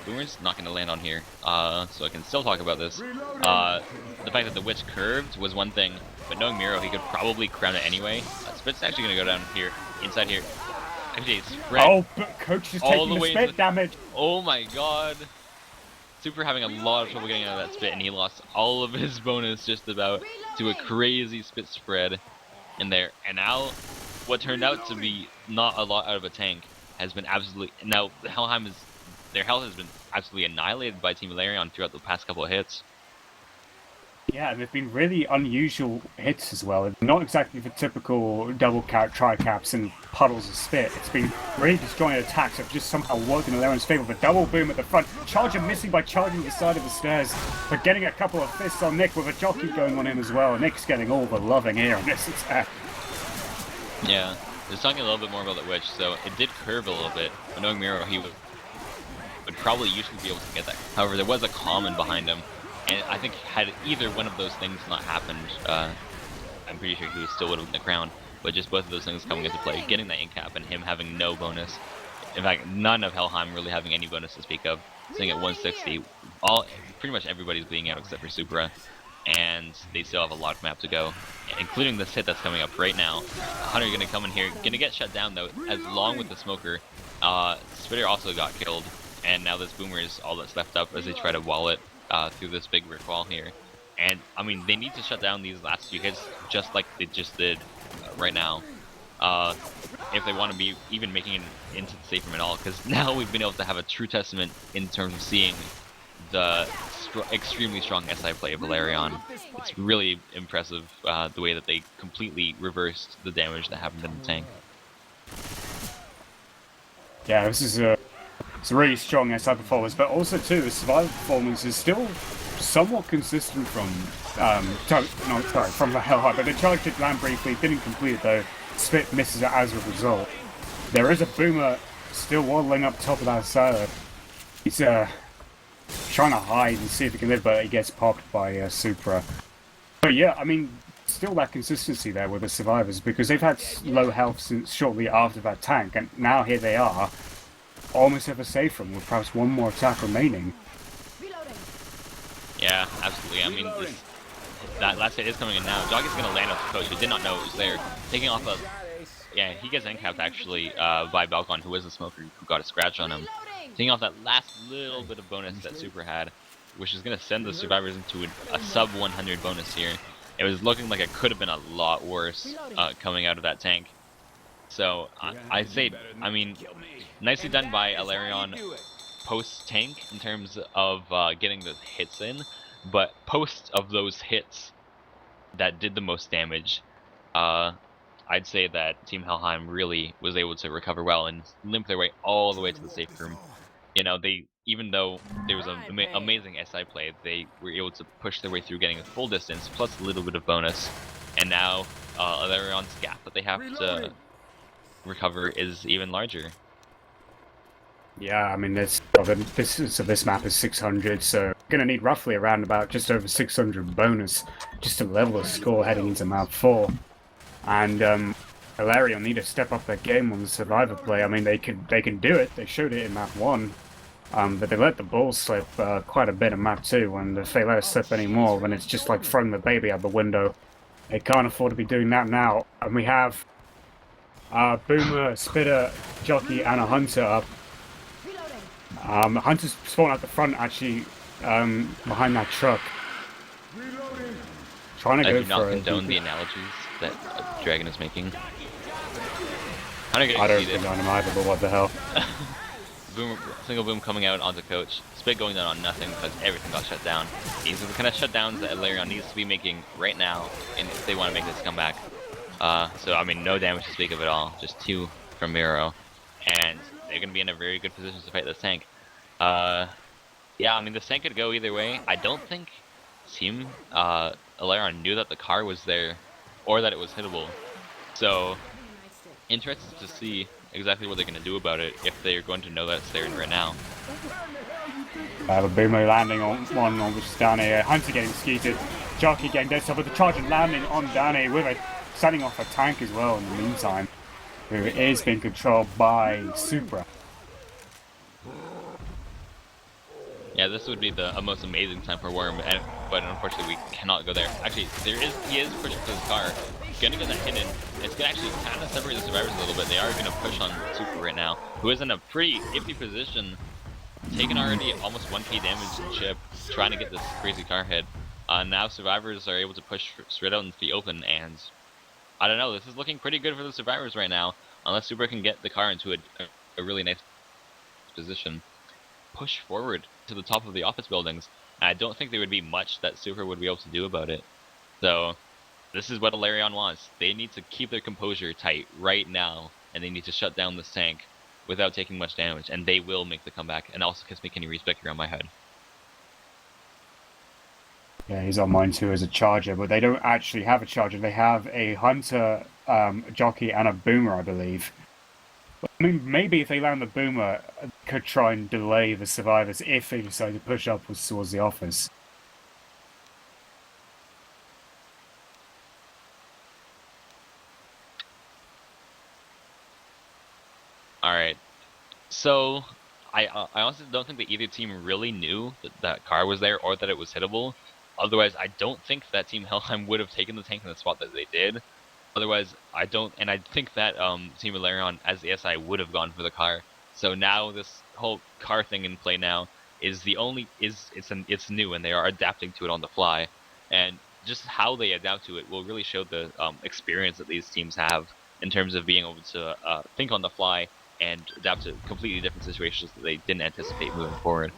Boomer's not going to land on here, so I can still talk about this. The fact that the witch curved was one thing, but knowing Miro, he could probably crown it anyway. Spit's actually going to go down here, inside here. Actually, it's spread. Oh, but Coach is taking the spit damage. Oh my god. Super having a lot of trouble getting out of that spit, and he lost all of his bonus just about to a crazy spit spread in there. And now, what turned out to be not a lot out of a tank has been absolutely. Now Helheim is their health has been absolutely annihilated by Team Alerion throughout the past couple of hits. Yeah, and they've been really unusual hits as well. Not exactly the typical double cap, tri-caps, and puddles of spit. It's been really destroying attacks that have just somehow worked in Alerion's favor. The double boom at the front. Charger missing by charging the side of the stairs, but getting a couple of fists on Nick with a jockey going on him as well. Nick's getting all the loving here on this attack. Yeah, just talking a little bit more about the Witch, so it did curve a little bit. But knowing Miro, he would probably usually be able to get that. However, there was a common behind him. And I think had either one of those things not happened, I'm pretty sure he still would have been the crown. But just both of those things coming into play, getting that incap and him having no bonus. In fact, none of Helheim really having any bonus to speak of. Sitting at 160, pretty much everybody's bleeding out except for Supra. And they still have a lot of map to go, including this hit that's coming up right now. Hunter gonna come in here, gonna get shut down though, as long with the smoker. Spitter also got killed, and now this Boomer is all that's left up as they try to wall it through this big brick wall here. And I mean, they need to shut down these last few hits just like they just did right now, if they want to be even making it into the safe room at all. Because now we've been able to have a true testament in terms of seeing the extremely strong SI play of Alerion. It's really impressive the way that they completely reversed the damage that happened in the tank. Yeah, this is it's a really strong SI performance, but also too the survival performance is still somewhat consistent from from the Helheim, but the charge did land briefly, didn't complete it though. Spit misses it as a result. There is a Boomer still waddling up top of that side. He's trying to hide and see if he can live, but he gets popped by Supra. But yeah, I mean, still that consistency there with the survivors, because they've had low health since shortly after that tank, and now here they are, almost at a safe room with perhaps one more attack remaining. Yeah, absolutely. I mean, that last hit is coming in now. Jockey's going to land off the coach. He did not know it was there. Taking off a... Yeah, he gets end-capped actually by Balcon, who was the smoker who got a scratch on him. Taking off that last little bit of bonus that Super had, which is going to send the survivors into a sub-100 bonus here. It was looking like it could have been a lot worse coming out of that tank. So, I'd say, I mean, nicely done by Alerion post-tank in terms of getting the hits in, but post of those hits that did the most damage, I'd say that Team Helheim really was able to recover well and limp their way all the way to the safe room. You know, even though there was an amazing SI play, they were able to push their way through getting a full distance plus a little bit of bonus, and now Alerion's gap that they have to recover is even larger. Yeah, I mean, this map is 600, so gonna need roughly around about just over 600 bonus just to level the score heading into map 4. And Alerion need to step up their game on the survivor play. I mean, they can do it. They showed it in map 1, but they let the ball slip quite a bit in map 2. And if they let it slip anymore, then it's just like throwing the baby out the window. They can't afford to be doing that now. And we have Boomer, Spitter, Jockey, and a Hunter up. Hunter's spawned at the front, actually, behind that truck. Trying to go for it. I do not condone the analogies that Dragon is making. I don't condone him either, but what the hell. Single boom coming out onto coach. Spit going down on nothing because everything got shut down. These are the kind of shutdowns that Alerion needs to be making right now and if they want to make this comeback. So, I mean, no damage to speak of at all. Just 2 from Miro. And they're going to be in a very good position to fight this tank. Yeah, I mean, this tank could go either way. I don't think Team Alerion knew that the car was there or that it was hittable. So, interested to see exactly what they're going to do about it if they're going to know that it's there right now. The Boomer landing on one, which is down here. Hunter getting skeeted. Jockey getting dead stuff, but the charger landing on Danny with it, setting off a tank as well in the meantime, who is being controlled by Supra. Yeah, this would be the most amazing time for Worm, but unfortunately we cannot go there. Actually, he is pushing for his car. Gonna get that hidden. It's gonna actually kind of separate the survivors a little bit. They are gonna push on Super right now, who is in a pretty iffy position, taking already almost 1k damage in chip, trying to get this crazy car hit. Now survivors are able to push straight out into the open, and I don't know, this is looking pretty good for the survivors right now. unless Super can get the car into a really nice position, push forward to the top of the office buildings. I don't think there would be much that Super would be able to do about it. So this is what Alerion wants. They need to keep their composure tight right now, and they need to shut down this tank without taking much damage, and they will make the comeback. And also, Kiss Me, can you respec around my head? Yeah, he's on mine too as a charger, but they don't actually have a charger. They have a hunter, a jockey, and a boomer, I believe. I mean, maybe if they land the boomer, they could try and delay the survivors if they decide to push upwards towards the office. Alright, so I honestly don't think that either team really knew that that car was there or that it was hittable. Otherwise, I don't think that Team Helheim would have taken the tank in the spot that they did. Otherwise, I think that Team Alerion as the SI would have gone for the car. So now this whole car thing in play now is it's new, and they are adapting to it on the fly. And just how they adapt to it will really show the experience that these teams have in terms of being able to think on the fly and adapt to completely different situations that they didn't anticipate moving forward.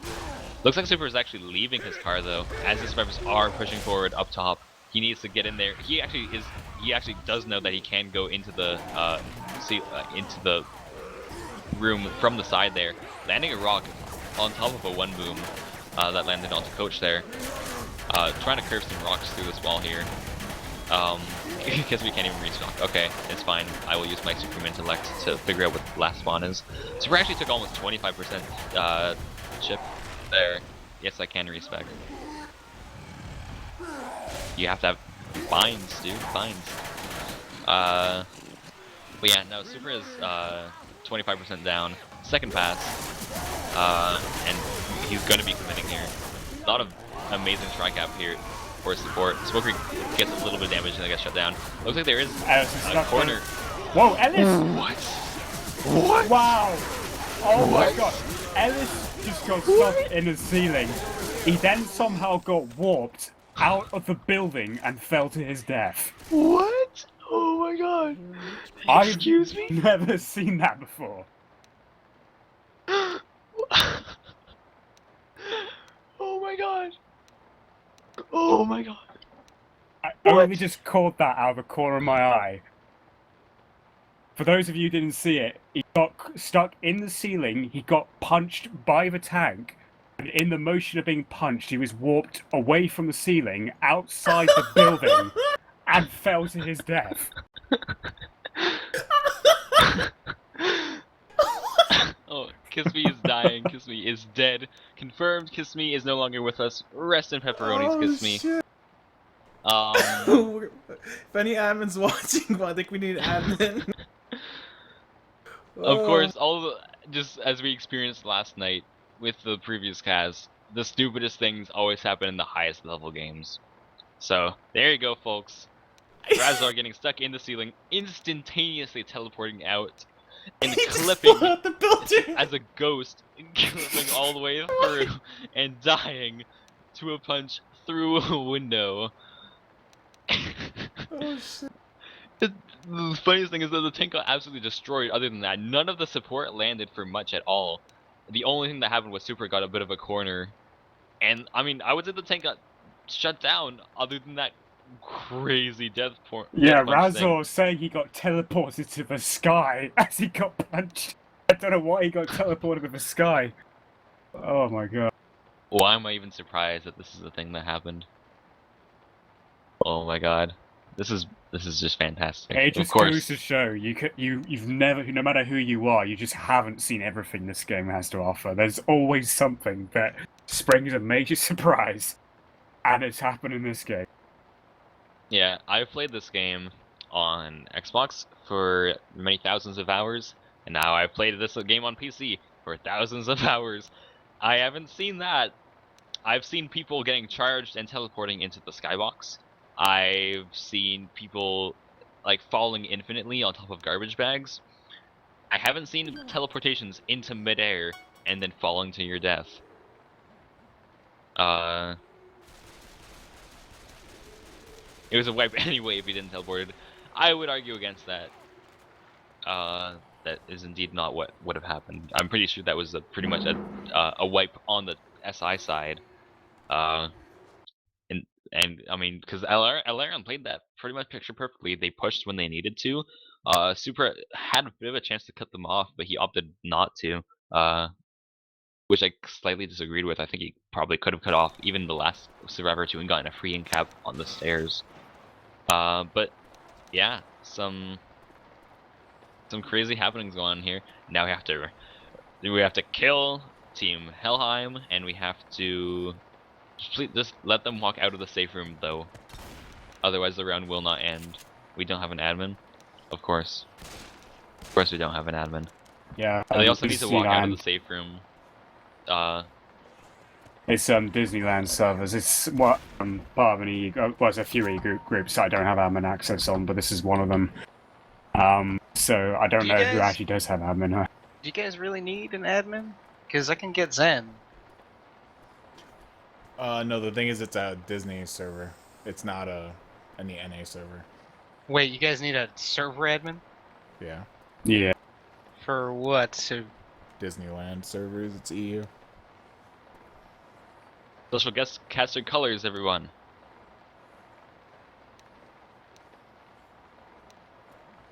Looks like Super is actually leaving his car though, as the survivors are pushing forward up top. He needs to get in there. He actually does know that he can go into the into the room from the side there, landing a rock on top of a one boom that landed onto Coach there. Trying to curve some rocks through this wall here. Because we can't even restock. Okay, it's fine. I will use my Supreme Intellect to figure out what the last spawn is. Super actually took almost 25% chip there. Yes, I can respec. You have to have binds, dude. Binds. But yeah, no, Super is 25% down. Second pass. And he's going to be committing here. A lot of amazing tri-cap here for support. Smoker gets a little bit of damage and then gets shut down. Looks like there is a corner. Whoa, Ellis! What? What? Wow! Oh What? my god. Ellis just got stuck in the ceiling. He then somehow got warped out of the building and fell to his death. What? Oh my god. Excuse me? I've never seen that before. Oh my god. Oh my god. I only just caught that out of the corner of my eye. For those of you who didn't see it, he got stuck in the ceiling, he got punched by the tank, and in the motion of being punched, he was warped away from the ceiling, outside the building, and fell to his death. Oh, Kiss Me is dying, Kiss Me is dead. Confirmed, Kiss Me is no longer with us. Rest in pepperonis, Kiss Me. Shit. If any admin's watching, well, I think we need an admin. Of course, just as we experienced last night with the previous cast, the stupidest things always happen in the highest level games. So, there you go, folks. Razor getting stuck in the ceiling, instantaneously teleporting out, and clipping out the building as a ghost, clipping all the way through, and dying to a punch through a window. Oh shit. The funniest thing is that the tank got absolutely destroyed. Other than that, none of the support landed for much at all. The only thing that happened was Super got a bit of a corner. And, I mean, I would say the tank got shut down, other than that crazy death point. Yeah, Razor saying he got teleported to the sky as he got punched. I don't know why he got teleported to the sky. Oh my god. Why am I even surprised that this is the thing that happened? Oh my god. This is just fantastic. It just of course. goes to show you've never, no matter who you are, you just haven't seen everything this game has to offer. There's always something that springs a major surprise, and it's happened in this game. Yeah, I've played this game on Xbox for many thousands of hours, and now I've played this game on PC for thousands of hours. I haven't seen that. I've seen people getting charged and teleporting into the skybox. I've seen people like falling infinitely on top of garbage bags. I haven't seen teleportations into midair and then falling to your death. It was a wipe anyway if you didn't teleport. I would argue against that. that is indeed not what would have happened. I'm pretty sure that was pretty much a wipe on the SI side. And I mean, because Alerion played that pretty much picture perfectly. They pushed when they needed to. Super had a bit of a chance to cut them off, but he opted not to. Which I slightly disagreed with. I think he probably could have cut off even the last survivor too and gotten a free in cap on the stairs. But yeah, some crazy happenings going on here. Now we have to kill Team Helheim, and we have to just let them walk out of the safe room though. Otherwise the round will not end. We don't have an admin, of course. Of course we don't have an admin. Yeah. And they also need to walk out of the Disneyland. safe room. It's Disneyland servers. It's what part of an E. Well, there's a few E groups I don't have admin access on, but this is one of them. So I don't know who actually does have admin. Do you guys really need an admin? Because I can get Zen. No, the thing is, it's a Disney server. It's not any NA server. Wait, you guys need a server admin? Yeah. Yeah. For what? So Disneyland servers, it's EU. Special guest cast their colors, everyone.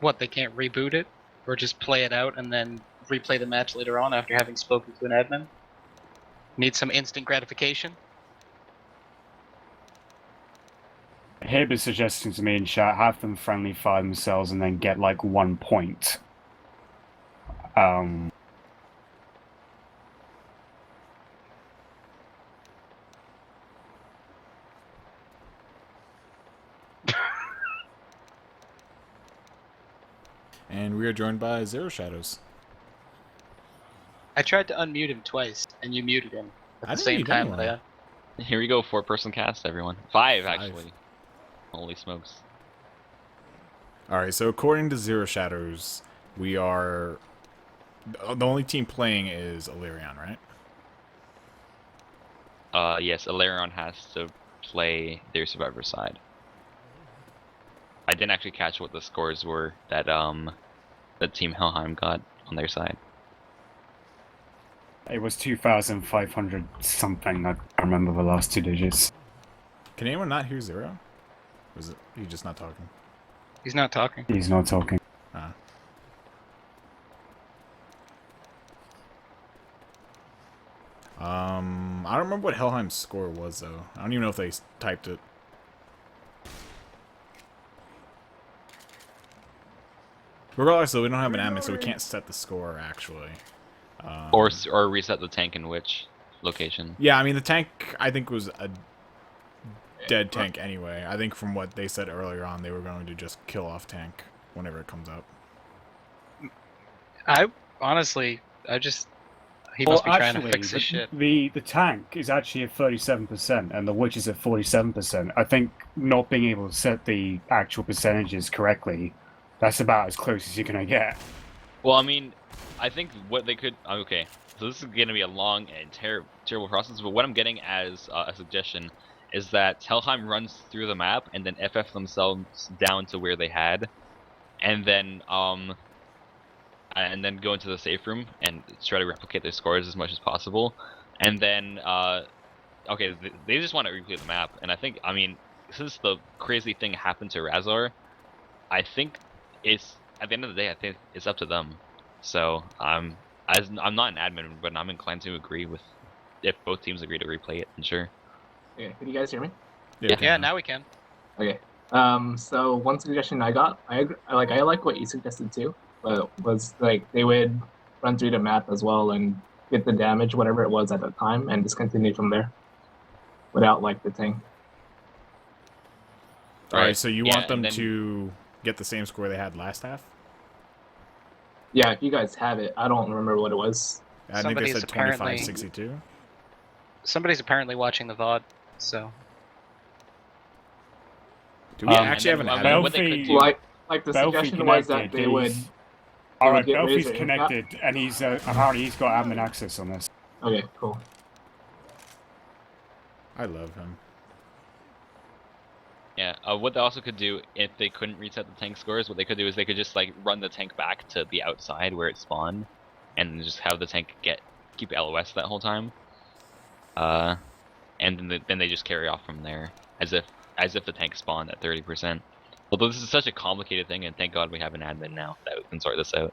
what, they can't reboot it? Or just play it out and then replay the match later on after having spoken to an admin? Need some instant gratification? Hib is suggesting to me in chat, have them friendly fire themselves and then get like 1 point. And we are joined by Zero Shadows. I tried to unmute him twice, and you muted him at I the didn't same mute time, anyone. Leia. Here we go, 4-person cast, everyone. Five, Five. actually. Holy smokes. Alright, so according to Zero Shadows, we are... The only team playing is Alerion, right? Yes, Alerion has to play their survivor side. I didn't actually catch what the scores were that Team Helheim got on their side. It was 2,500 something. I can't remember the last 2 digits. Can anyone not hear Zero? Or is it he just not talking? He's not talking. He's not talking. Ah. I don't remember what Helheim's score was, though. I don't even know if they typed it. Regardless, though, we don't have an admin, so we can't set the score, actually. Or reset the tank in which location. Yeah, I mean, the tank, I think, was a dead tank anyway. I think from what they said earlier on, they were going to just kill off tank whenever it comes up. He must be trying to fix his shit. The tank is actually at 37%, and the witch is at 47%. I think not being able to set the actual percentages correctly, that's about as close as you're gonna get. Well, I mean, I think what they could... Okay, so this is going to be a long and terrible process, but what I'm getting as a suggestion is that Helheim runs through the map and then FF themselves down to where they had, and then go into the safe room and try to replicate their scores as much as possible. And then, okay, they just want to replay the map. And I think, I mean, since the crazy thing happened to Razor, I think it's, at the end of the day, I think it's up to them. So, I'm not an admin, but I'm inclined to agree with, if both teams agree to replay it, then sure. Okay, can you guys hear me? Yeah, now we can. Okay. So one suggestion I got, I like what you suggested too, but was like they would run through the map as well and get the damage, whatever it was at the time, and just continue from there, without like the tank. Alright, so you want them then, to get the same score they had last half? Yeah, if you guys have it, I don't remember what it was. I think they Somebody's said apparently- 25-62. Somebody's apparently watching the VOD, so... Do we actually have an and admin? then what they could do- Like the Belfie suggestion was that connected, they would. he's- Alright, get Belfie's Razor. connected, and he's apparently he's got admin access on this. Okay, cool. I love him. Yeah, what they also could do if they couldn't reset the tank scores, what they could do is they could just like run the tank back to the outside where it spawned, and just have the tank keep LOS that whole time. And then they just carry off from there as if the tank spawned at 30%. Although this is such a complicated thing, and thank God we have an admin now that we can sort this out.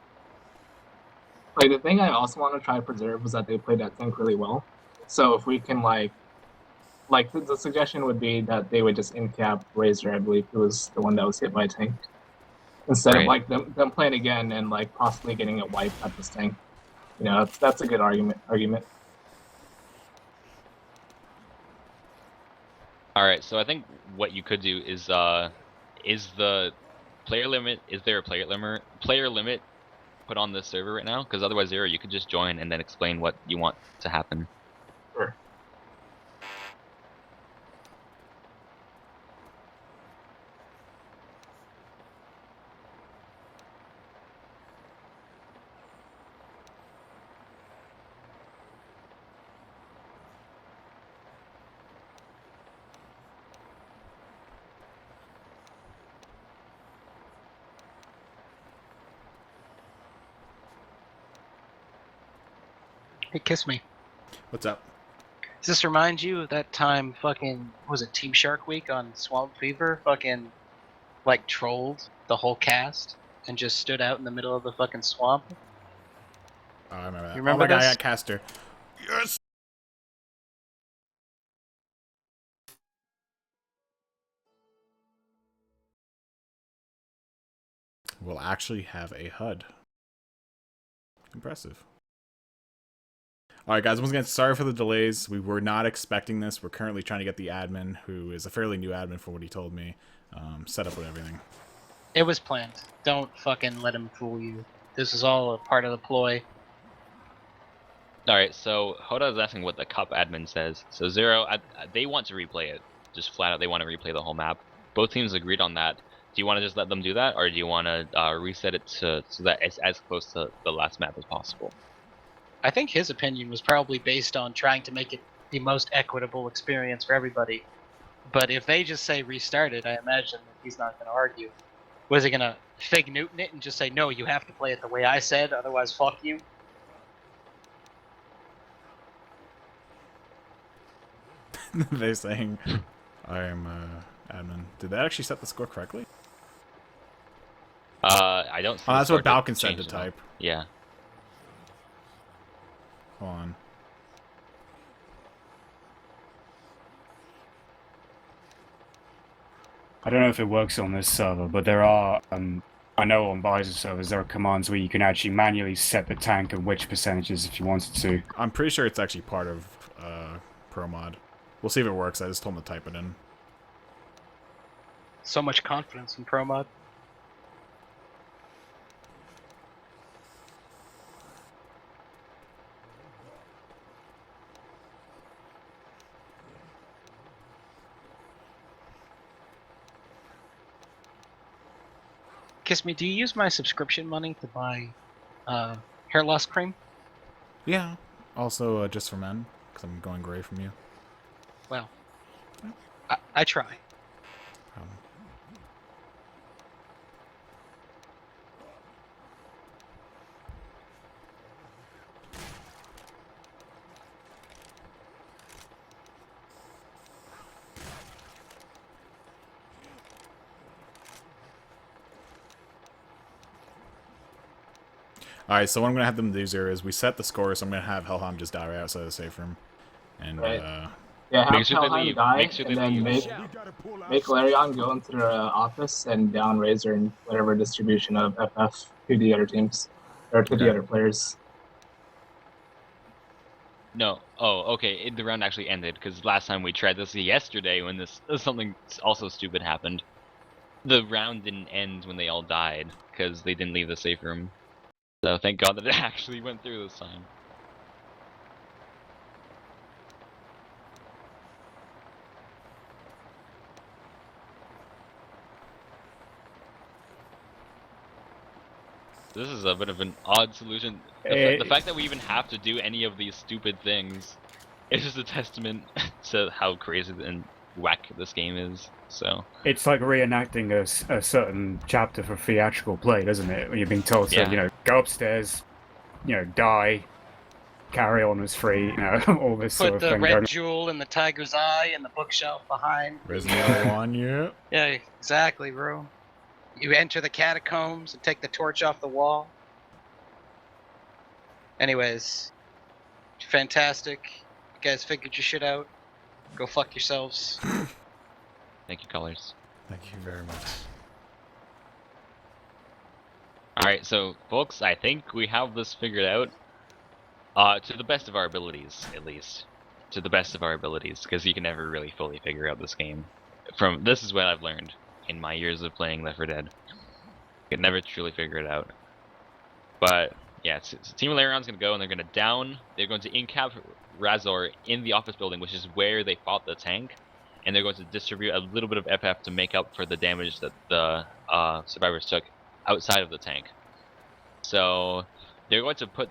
Like the thing I also want to try to preserve was that they played that tank really well. So if we can like the suggestion would be that they would just in-cap Razor, I believe, who was the one that was hit by a tank, instead of like them playing again and like possibly getting a wipe at this tank. You know, that's a good argument. All right, so I think what you could do is the player limit? Is there a player limit put on the server right now? Because otherwise, Zero, you could just join and then explain what you want to happen. Sure. Hey, kiss me. What's up? Does this remind you of that time fucking, was it Team Shark Week on Swamp Fever? Fucking, like, trolled the whole cast and just stood out in the middle of the fucking swamp? Oh, I remember that. You remember oh my God, I this? got Caster. Yes! We'll actually have a HUD. Impressive. Alright guys, once again, sorry for the delays. We were not expecting this. We're currently trying to get the admin, who is a fairly new admin for what he told me, set up with everything. It was planned. Don't fucking let him fool you. This is all a part of the ploy. Alright, so Hoda is asking what the cup admin says. So Zero, they want to replay it. Just flat out, they want to replay the whole map. Both teams agreed on that. Do you want to just let them do that, or do you want to reset it so that it's as close to the last map as possible? I think his opinion was probably based on trying to make it the most equitable experience for everybody. But if they just say restart it, I imagine that he's not going to argue. Was he going to Fig Newton it and just say, no, you have to play it the way I said, otherwise fuck you? They're saying I am admin. Did they actually set the score correctly? I don't see Oh, that's what Balkan said to type. Yeah. Hold on. I don't know if it works on this server, but there are, I know on Bison servers, there are commands where you can actually manually set the tank and which percentages if you wanted to. I'm pretty sure it's actually part of Pro Mod. We'll see if it works. I just told him to type it in. So much confidence in Pro Mod. Kiss me, do you use my subscription money to buy hair loss cream? Yeah. Also, just for men, because I'm going gray from you. Well, I try. Alright, so what I'm going to have them do, Zero, is we set the score, so I'm going to have Helheim just die right outside the safe room. And, yeah, have Helheim die, and then make Alerion go into the office and down Razor and whatever distribution of FF to the other teams, or to the other players. No. Oh, okay. The round actually ended, because last time we tried this yesterday when something also stupid happened. The round didn't end when they all died, because they didn't leave the safe room. So thank God that it actually went through this time. This is a bit of an odd solution. The fact that we even have to do any of these stupid things is just a testament to how crazy and whack this game is. So It's like reenacting a certain chapter for theatrical play, doesn't it? When you're being told to, Yeah. go upstairs, die, carry on as free, all this sort Put of the thing red going. jewel in the tiger's eye in the bookshelf behind. Resident Evil 1, yeah. Yeah, exactly, bro. You enter the catacombs and take the torch off the wall. Anyways, fantastic. You guys figured your shit out. Go fuck yourselves. thank you, colors. Thank you very much. Alright, so folks, I think we have this figured out. To the best of our abilities, at least. To the best of our abilities, because you can never really fully figure out this game. This is what I've learned in my years of playing Left 4 Dead. You can never truly figure it out. But yeah, so Team Alerion's gonna go and they're gonna down. They're going to incap Razor in the office building, which is where they fought the tank, and they're going to distribute a little bit of FF to make up for the damage that the survivors took outside of the tank. So they're going to put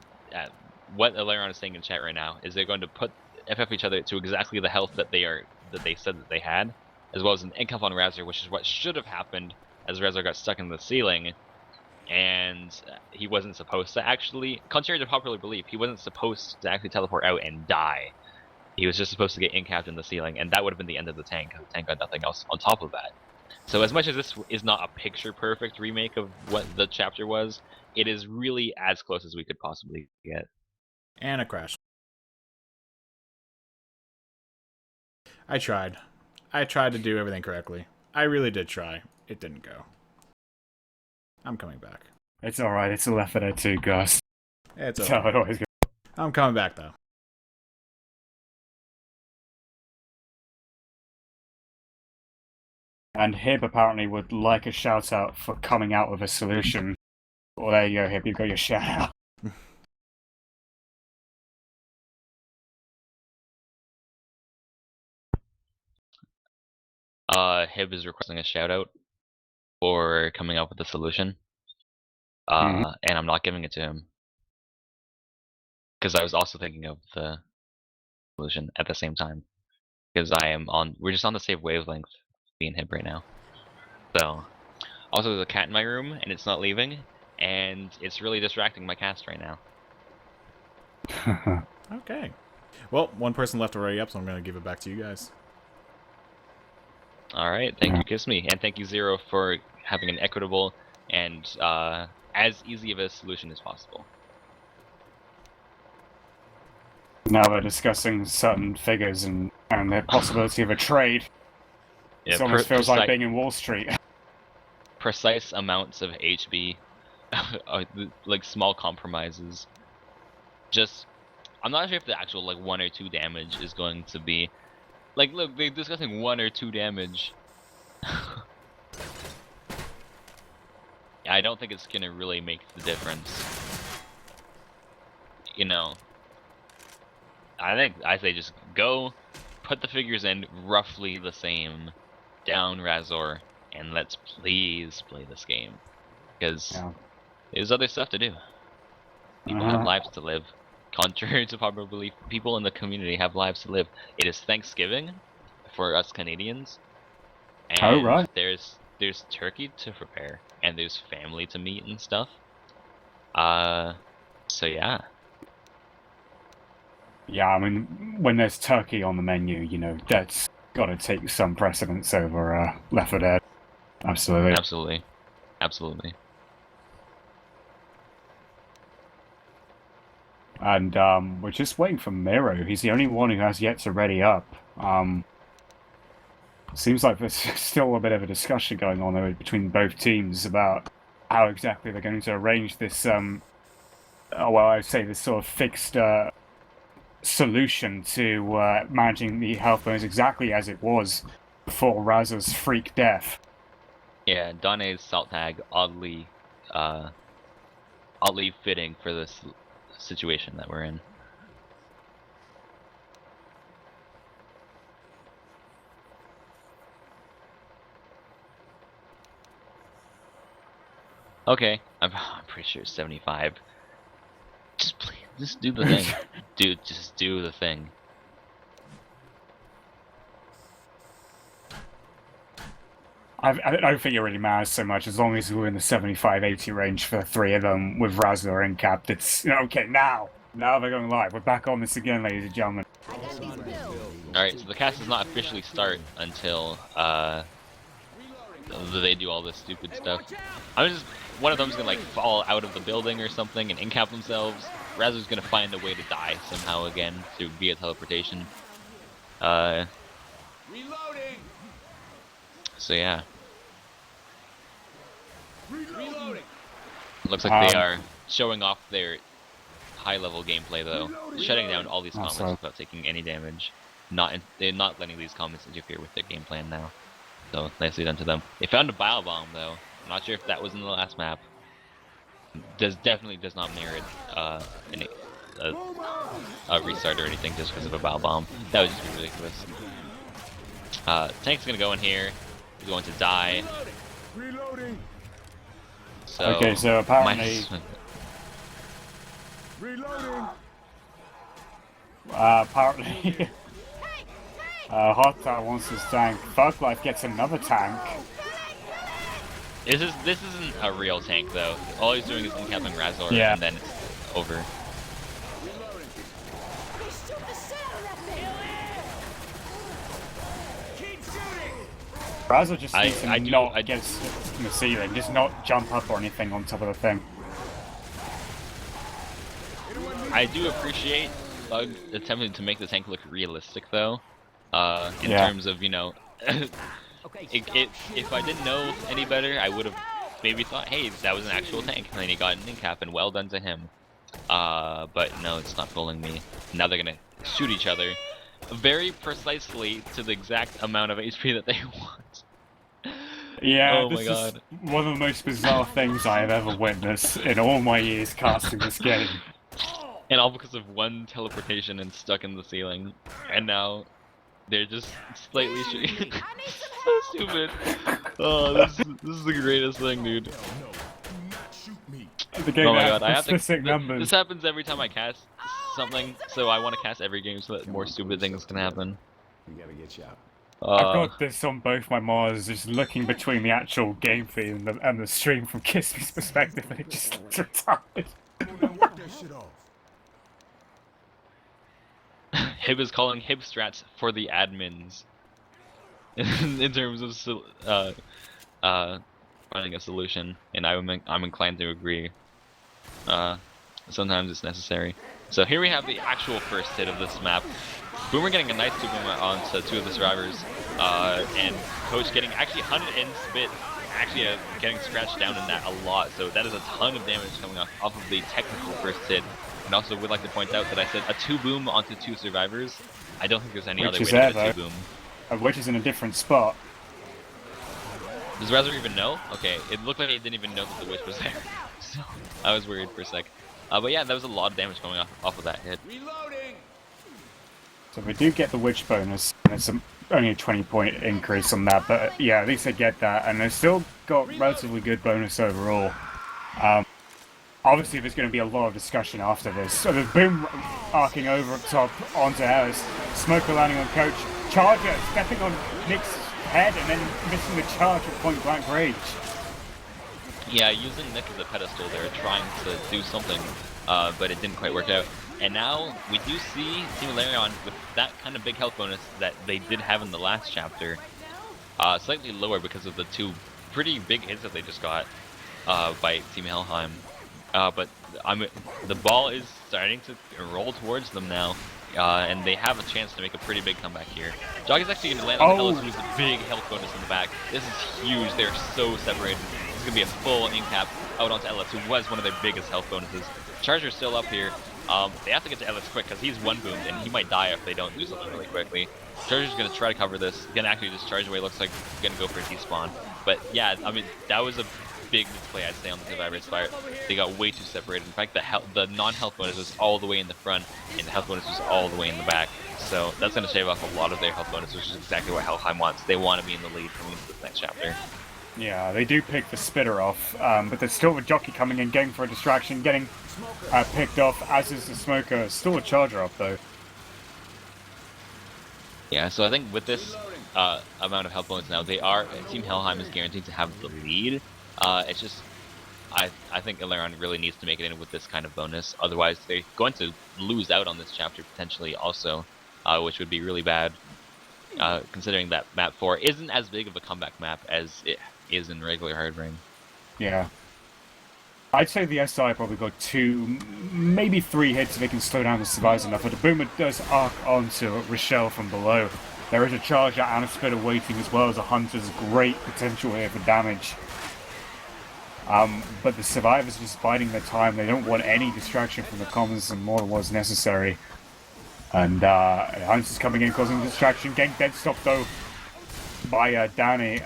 what Alerion is saying in chat right now is they're going to put FF each other to exactly the health that they said that they had, as well as an incap on Razor, which is what should have happened as Razor got stuck in the ceiling. And he wasn't supposed to actually, contrary to popular belief, he wasn't supposed to actually teleport out and die. He was just supposed to get incapped in the ceiling, and that would have been the end of the tank, because the tank got nothing else on top of that. So as much as this is not a picture-perfect remake of what the chapter was, it is really as close as we could possibly get. And a crash. I tried. I tried to do everything correctly. I really did try. It didn't go. I'm coming back. It's alright, it's a Left 4 Dead 2, Gus. It's That's how okay. it always goes. I'm coming back, though. And Hib apparently would like a shout out for coming out with a solution. Well, there you go, Hib, you've got your shout out. Hib is requesting a shout out for coming up with a solution. Mhm. And I'm not giving it to him. Because I was also thinking of the solution at the same time. Because we're just on the same wavelength, me and Hib right now. So, also there's a cat in my room, and it's not leaving, and it's really distracting my cast right now. Okay. Well, one person left already up, so I'm going to give it back to you guys. Alright, thank you, Kiss Me, and thank you, Zero, for having an equitable and as easy of a solution as possible. Now we're discussing certain figures and the possibility of a trade. Yeah, It almost feels like being in Wall Street. Precise amounts of HB, like small compromises. Just, I'm not sure if the actual 1 or 2 damage is going to be, look, they're discussing 1 or 2 damage. I don't think it's gonna really make the difference. I say just go, put the figures in roughly the same, down Razor, and let's please play this game. Because there's other stuff to do. People have lives to live. Contrary to popular belief, people in the community have lives to live. It is Thanksgiving for us Canadians. And right. there's turkey to prepare, and there's family to meet and stuff. So yeah. Yeah, I mean, when there's turkey on the menu, that's got to take some precedence over Left 4 Dead. Absolutely. Absolutely. Absolutely. And we're just waiting for Miro. He's the only one who has yet to ready up. Seems like there's still a bit of a discussion going on there between both teams about how exactly they're going to arrange this, I'd say this sort of fixed solution to managing the health bonus exactly as it was before Razor's freak death. Yeah, Donne's salt tag oddly fitting for this situation that we're in. Okay, I'm pretty sure it's 75. Just do the thing. Dude, just do the thing. I don't think it really matters so much as long as we're in the 75-80 range for the three of them with Razor and Cap. It's okay now. Now they're going live. We're back on this again, ladies and gentlemen. Alright, so the cast does not officially start until they do all this stupid stuff. I'm just one of them's gonna like fall out of the building or something and incap themselves. Razor's gonna find a way to die somehow again through via teleportation. So yeah. Looks like they are showing off their high-level gameplay though, shutting down all these comments without taking any damage. They're not letting these comments interfere with their game plan now. So nicely done to them. They found a bio bomb though. I'm not sure if that was in the last map. Definitely does not merit a restart or anything just because of a bio bomb. That would just be ridiculous. Tank's gonna go in here. He's going to die. So, okay, so apparently, apparently, Hot wants his tank. Thug Life gets another tank. this isn't a real tank though. All he's doing is incapping Razor, and then it's over. Razor just needs to not against the ceiling, just not jump up or anything on top of the thing. I do appreciate Thug attempting to make the tank look realistic though. In terms of, you know, if I didn't know any better, I would have maybe thought, hey, that was an actual tank, and then he got an incap, and well done to him. But no, it's not fooling me. Now they're gonna shoot each other very precisely to the exact amount of HP that they want. Yeah, oh my god. Is one of the most bizarre things I have ever witnessed in all my years casting this game. And all because of one teleportation and stuck in the ceiling. And now they're just slightly shooting. So stupid. Oh, this is the greatest thing, dude. The game oh my god, I have to. numbers. This happens every time I cast something, so I want to cast every game so that more stupid things can happen. We gotta get you out. I've got this on both my monitors, just looking between the actual game feed and the stream from Kisby's perspective, and it just looks retarded. Hib is calling Hib strats for the admins in terms of finding a solution, and I'm inclined to agree. Sometimes it's necessary. So here we have the actual first hit of this map. Boomer getting a nice 2-boomer onto two of the survivors, and Coach getting actually 100 in spit, actually getting scratched down in that a lot, so that is a ton of damage coming off of the technical first hit. And also would like to point out that I said a 2-boom onto two survivors. I don't think there's any other way to get a 2-boom. Which is in a different spot. Does Razor even know? Okay, it looked like he didn't even know that the witch was there. So I was worried for a sec. But yeah, that was a lot of damage going off of that hit. So we do get the witch bonus, and it's only a 20-point increase on that, but yeah, at least they get that, and they've still got relatively good bonus overall. Obviously, there's going to be a lot of discussion after this. So there's Boom arcing over up top onto Harris, Smoker landing on Coach, Charger stepping on Nick's head and then missing the charge at point blank range. Yeah, using Nick as a pedestal there, trying to do something, but it didn't quite work out. And now we do see Team Alerion with that kind of big health bonus that they did have in the last chapter, slightly lower because of the two pretty big hits that they just got by Team Helheim. But the ball is starting to roll towards them now, and they have a chance to make a pretty big comeback here. Jog is actually going to land on Hellas, who has a big health bonus in the back. This is huge. They're so separated. It's going to be a full incap out onto Ellis, who was one of their biggest health bonuses. Charger's still up here. They have to get to Ellis quick because he's one-boomed, and he might die if they don't do something really quickly. Charger's going to try to cover this. He's going to actually just charge away. Looks like he's going to go for a despawn. But yeah, I mean, that was a big display, I'd say, on the Survivor's Fire. They got way too separated. In fact, the non-health bonus was all the way in the front, and the health bonus was all the way in the back. So that's going to shave off a lot of their health bonus, which is exactly what Helheim wants. They want to be in the lead coming into this next chapter. Yeah, they do pick the spitter off, but there's still a jockey coming in, going for a distraction, getting picked off, as is the smoker. Still a charger up, though. Yeah, so I think with this, amount of health bonus now. Team Helheim is guaranteed to have the lead. It's just I think Alerion really needs to make it in with this kind of bonus. Otherwise, they're going to lose out on this chapter potentially also, which would be really bad. Considering that map 4 isn't as big of a comeback map as it is in regular hard rain. Yeah. I'd say the SI probably got 2, maybe 3 hits if they can slow down the survivors enough, but the Boomer does arc onto Rochelle from below. There is a Charger and a Spitter waiting as well as a Hunter's great potential here for damage. But the survivors are just biding their time. They don't want any distraction from the commons and more than what's necessary. And Hunter's coming in, causing distraction, getting dead stopped though by Danny.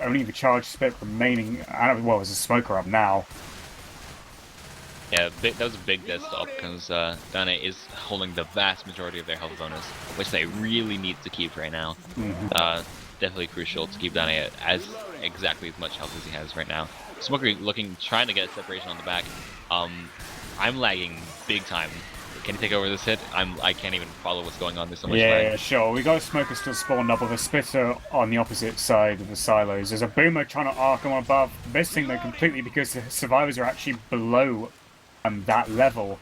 Only the charge spit remaining. Well, there's a smoker up now. Yeah, that was a big death stop because Dane is holding the vast majority of their health bonus, which they really need to keep right now. Definitely crucial to keep Dane as exactly as much health as he has right now. Smoker trying to get a separation on the back. I'm lagging big time. Can he take over this hit? I can't even follow what's going on. There's so much lag. Yeah, sure. We got a Smoker still spawned up with a Spitter on the opposite side of the silos. There's a Boomer trying to arc him above, missing them completely because the survivors are actually below that level.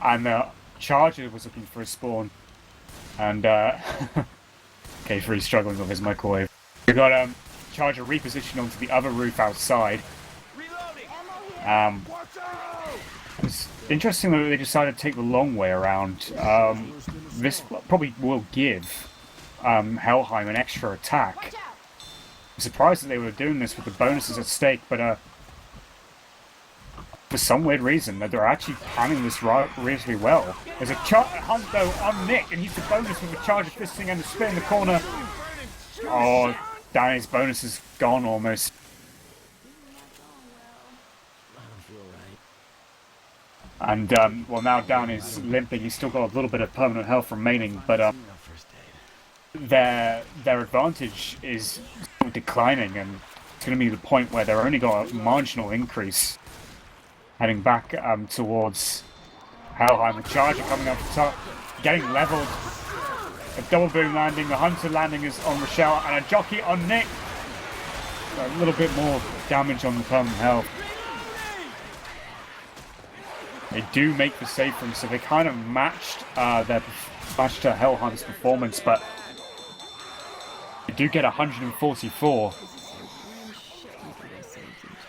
And the Charger was looking for a spawn. And K3 struggling with his microwave. We got Charger repositioned onto the other roof outside. It's interesting that they decided to take the long way around. This probably will give Helheim an extra attack. I'm surprised that they were doing this with the bonuses at stake, but for some weird reason, that they're actually planning this reasonably well. There's a hunt though on Nick, and he's the bonus with the Charger fisting and the spit in the corner. Oh, Danny's bonus is gone almost. And, well, now Dan is limping. He's still got a little bit of permanent health remaining, but their advantage is declining, and it's going to be the point where they're only got a marginal increase heading back towards Helheim. The Charger coming up the top, getting leveled. A double boom landing, the Hunter landing is on Rochelle, and a jockey on Nick. So a little bit more damage on the permanent health. They do make the save from, so they kind of matched Helheim's performance, but they do get 144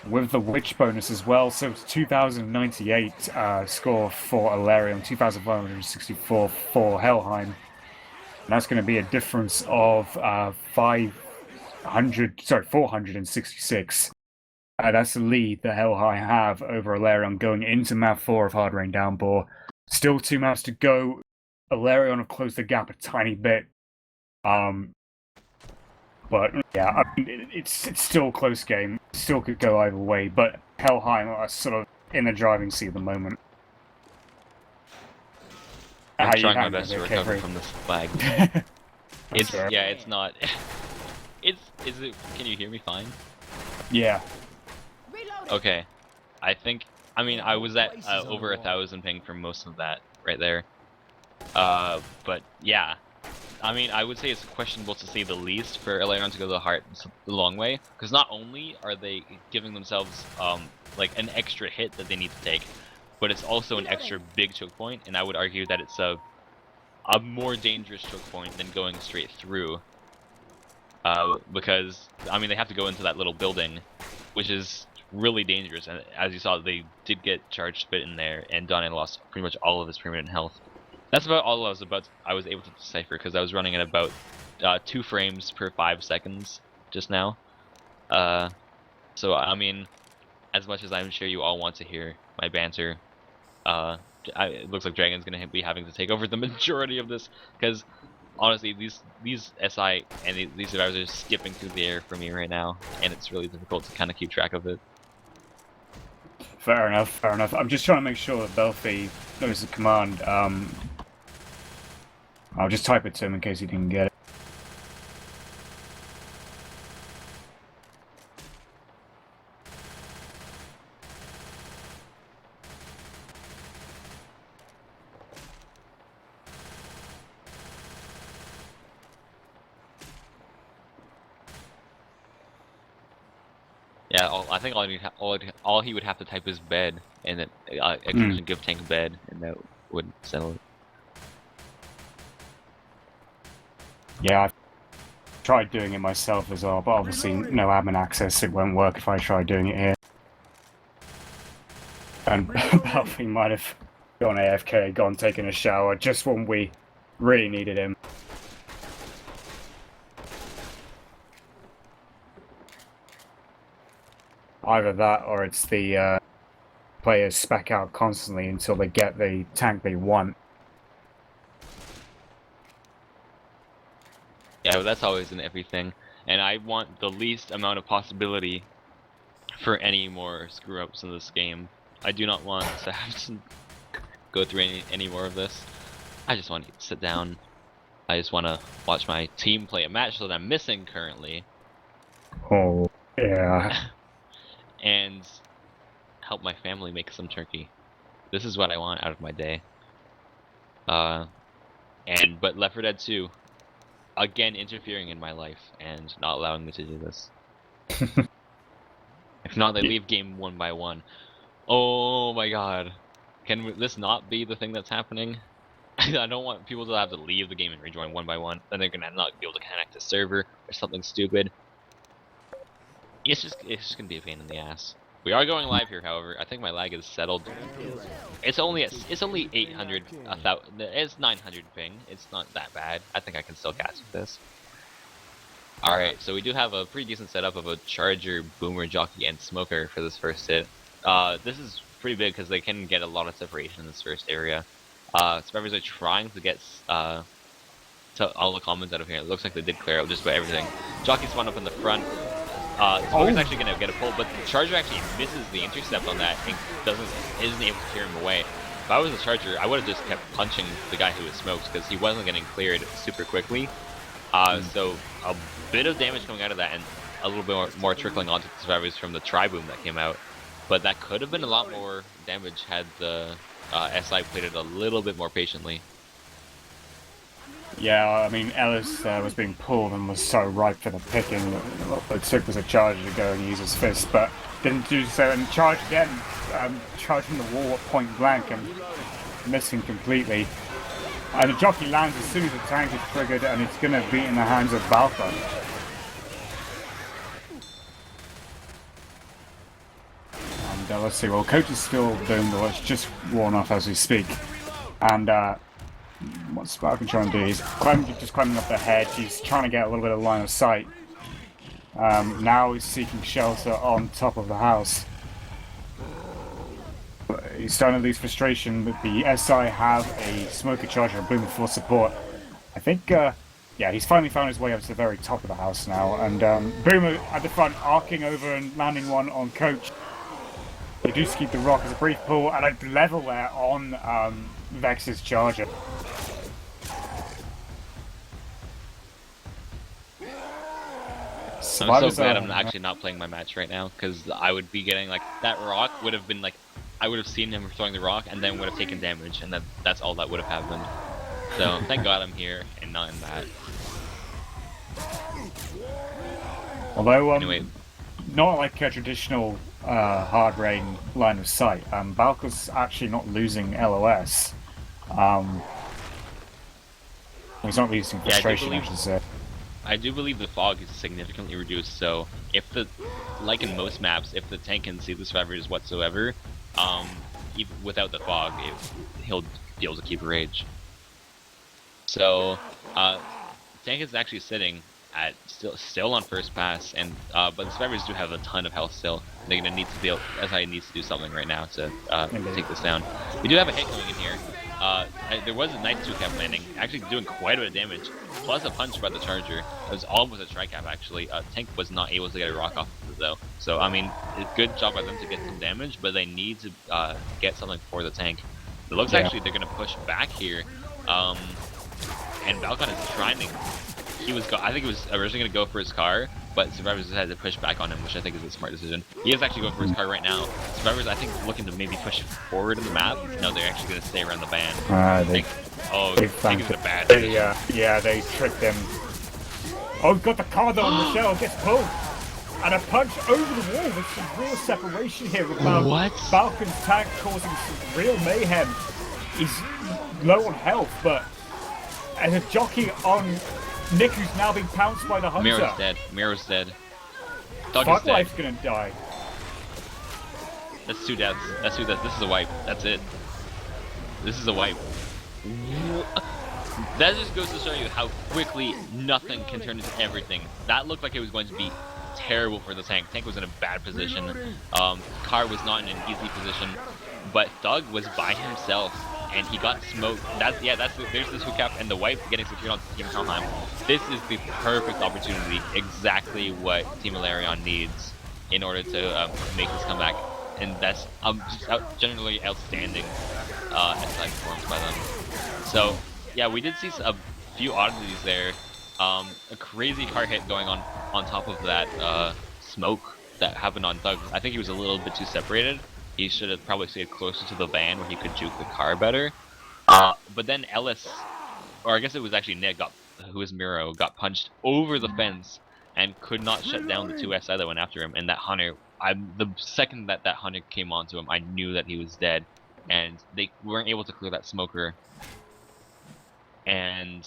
with the Witch bonus as well. So it's 2,098 score for Alerion, 2,564 for Helheim. And that's going to be a difference of 466. That's the lead that Helheim have over Alerion going into map 4 of Hard Rain Downpour. Still 2 maps to go. Alerion have closed the gap a tiny bit. But yeah, I mean, it's still a close game. Still could go either way, but Helheim are sort of in the driving seat at the moment. I'm trying my best to recover from this lag. It's not. Is it? Can you hear me fine? Yeah. Okay, I was at over 1,000 ping for most of that right there. But yeah, I would say it's questionable to say the least for Alerion to go the long way, because not only are they giving themselves like an extra hit that they need to take, but it's also an extra big choke point, and I would argue that it's a more dangerous choke point than going straight through. Because they have to go into that little building, which is really dangerous, and as you saw, they did get charged spit in there, and Donnie lost pretty much all of his permanent health. That's about all I was able to decipher, because I was running at about 2 frames per 5 seconds just now. So as much as I'm sure you all want to hear my banter, it looks like Dragon's gonna be having to take over the majority of this, because honestly, these SI and these survivors are skipping through the air for me right now, and it's really difficult to kind of keep track of it. Fair enough, fair enough. I'm just trying to make sure that Belfi knows the command. I'll just type it to him in case he didn't get it. Yeah, I think all he would have to type is bed, and then execution give tank bed, and that would settle it. Yeah, I've tried doing it myself as well, but obviously no admin access. It won't work if I try doing it here. And Balfi might have gone AFK, gone taking a shower just when we really needed him. Either that or it's the players spec out constantly until they get the tank they want. Yeah, but that's always in everything, and I want the least amount of possibility for any more screw-ups in this game. I do not want to have to go through any more of this. I just want to sit down. I just want to watch my team play a match that I'm missing currently. Oh, yeah. And help my family make some turkey. This is what I want out of my day. But Left 4 Dead 2, again interfering in my life and not allowing me to do this. If not, they leave game 1 by 1. Oh my god. Can this not be the thing that's happening? I don't want people to have to leave the game and rejoin 1 by 1. Then they're gonna not be able to connect to server or something stupid. It's just gonna be a pain in the ass. We are going live here, however. I think my lag is settled. It's only 800, 1000. It's 900 ping. It's not that bad. I think I can still catch this. All right, so we do have a pretty decent setup of a charger, boomer, jockey, and smoker for this first hit. This is pretty big because they can get a lot of separation in this first area. Survivors are trying to get to all the comments out of here. It looks like they did clear out just about everything. Jockey spawned up in the front. Smoker's actually gonna get a pull, but the charger actually misses the intercept on that and isn't able to clear him away. If I was a charger, I would have just kept punching the guy who was smoked because he wasn't getting cleared super quickly. So a bit of damage coming out of that and a little bit more trickling onto the survivors from the tri-boom that came out. But that could have been a lot more damage had the SI played it a little bit more patiently. Yeah, I mean, Ellis was being pulled and was so ripe for the picking. It took was a charger to go and use his fist, but didn't do so and charged again, charging the wall at point blank and missing completely. And the jockey lands as soon as the tank is triggered, and it's going to be in the hands of Balfa. And let's see, well, Coach is still boomed, or it's just worn off as we speak. And what's Balfa trying to do? He's just climbing up the hedge. He's trying to get a little bit of line of sight. Now he's seeking shelter on top of the house. He's starting to lose frustration, but the SI have a smoker charger and boomer for support. I think, yeah, he's finally found his way up to the very top of the house now, and boomer at the front arcing over and landing one on Coach. They do keep the rock as a brief pull and a level there on Vex's charger. I'm so glad I'm actually not playing my match right now, because I would be getting, like, that rock would have been, like, I would have seen him throwing the rock and then would have taken damage, and that's all that would have happened. So, thank God I'm here and not in that. Although, anyway. Not like a traditional hard rain line of sight, Balka's actually not losing LOS. He's not losing frustration, I should say. I do believe the fog is significantly reduced, so if like in most maps, if the tank can see the survivors whatsoever, even without the fog, he'll be able to keep rage. So, tank is actually sitting at still on first pass, and but the survivors do have a ton of health still. They're gonna need to be able, SI needs to do something right now to take this down. We do have a hit coming in here. There was a nice 2-cap landing, actually doing quite a bit of damage, plus a punch by the charger. It was almost a tri-cap actually. Tank was not able to get a rock off of it though. So I mean, good job by them to get some damage, but they need to get something for the tank. It looks actually they're gonna push back here, and Balkan is trying to. I think he was originally gonna go for his car, but Survivors decided to push back on him, which I think is a smart decision. He is actually going for his car right now. Survivors, I think, looking to maybe push forward in the map. No, they're actually gonna stay around the band. Tank is in a bad position. Yeah, they tricked him. Oh, we've got the car though on the shell. Gets pulled. And a punch over the wall with some real separation here about What? Falcon's tank causing some real mayhem. He's low on health, but as a jockey on Nick, who's now being pounced by the hunter. Miro's dead. Miro's dead. Dog is Fuck dead. Life's gonna die. That's 2 deaths. That's 2 deaths. This is a wipe. That's it. This is a wipe. That just goes to show you how quickly nothing can turn into everything. That looked like it was going to be terrible for the tank. Tank was in a bad position. Car was not in an easy position, but Doug was by himself and he got smoked. There's the 2 cap and the wipe getting secured on Team Helheim. This is the perfect opportunity, exactly what Team Alerion needs in order to make this comeback, and that's generally outstanding SI performance by them. So yeah, we did see a few oddities there. A crazy car hit going on top of that smoke that happened on Doug. I think he was a little bit too separated. He should have probably stayed closer to the van where he could juke the car better. But then Ellis, or I guess it was actually Nick, who was Miro, got punched over the fence and could not shut down the 2 SI that went after him. And that hunter, the second that hunter came onto him, I knew that he was dead. And they weren't able to clear that smoker. And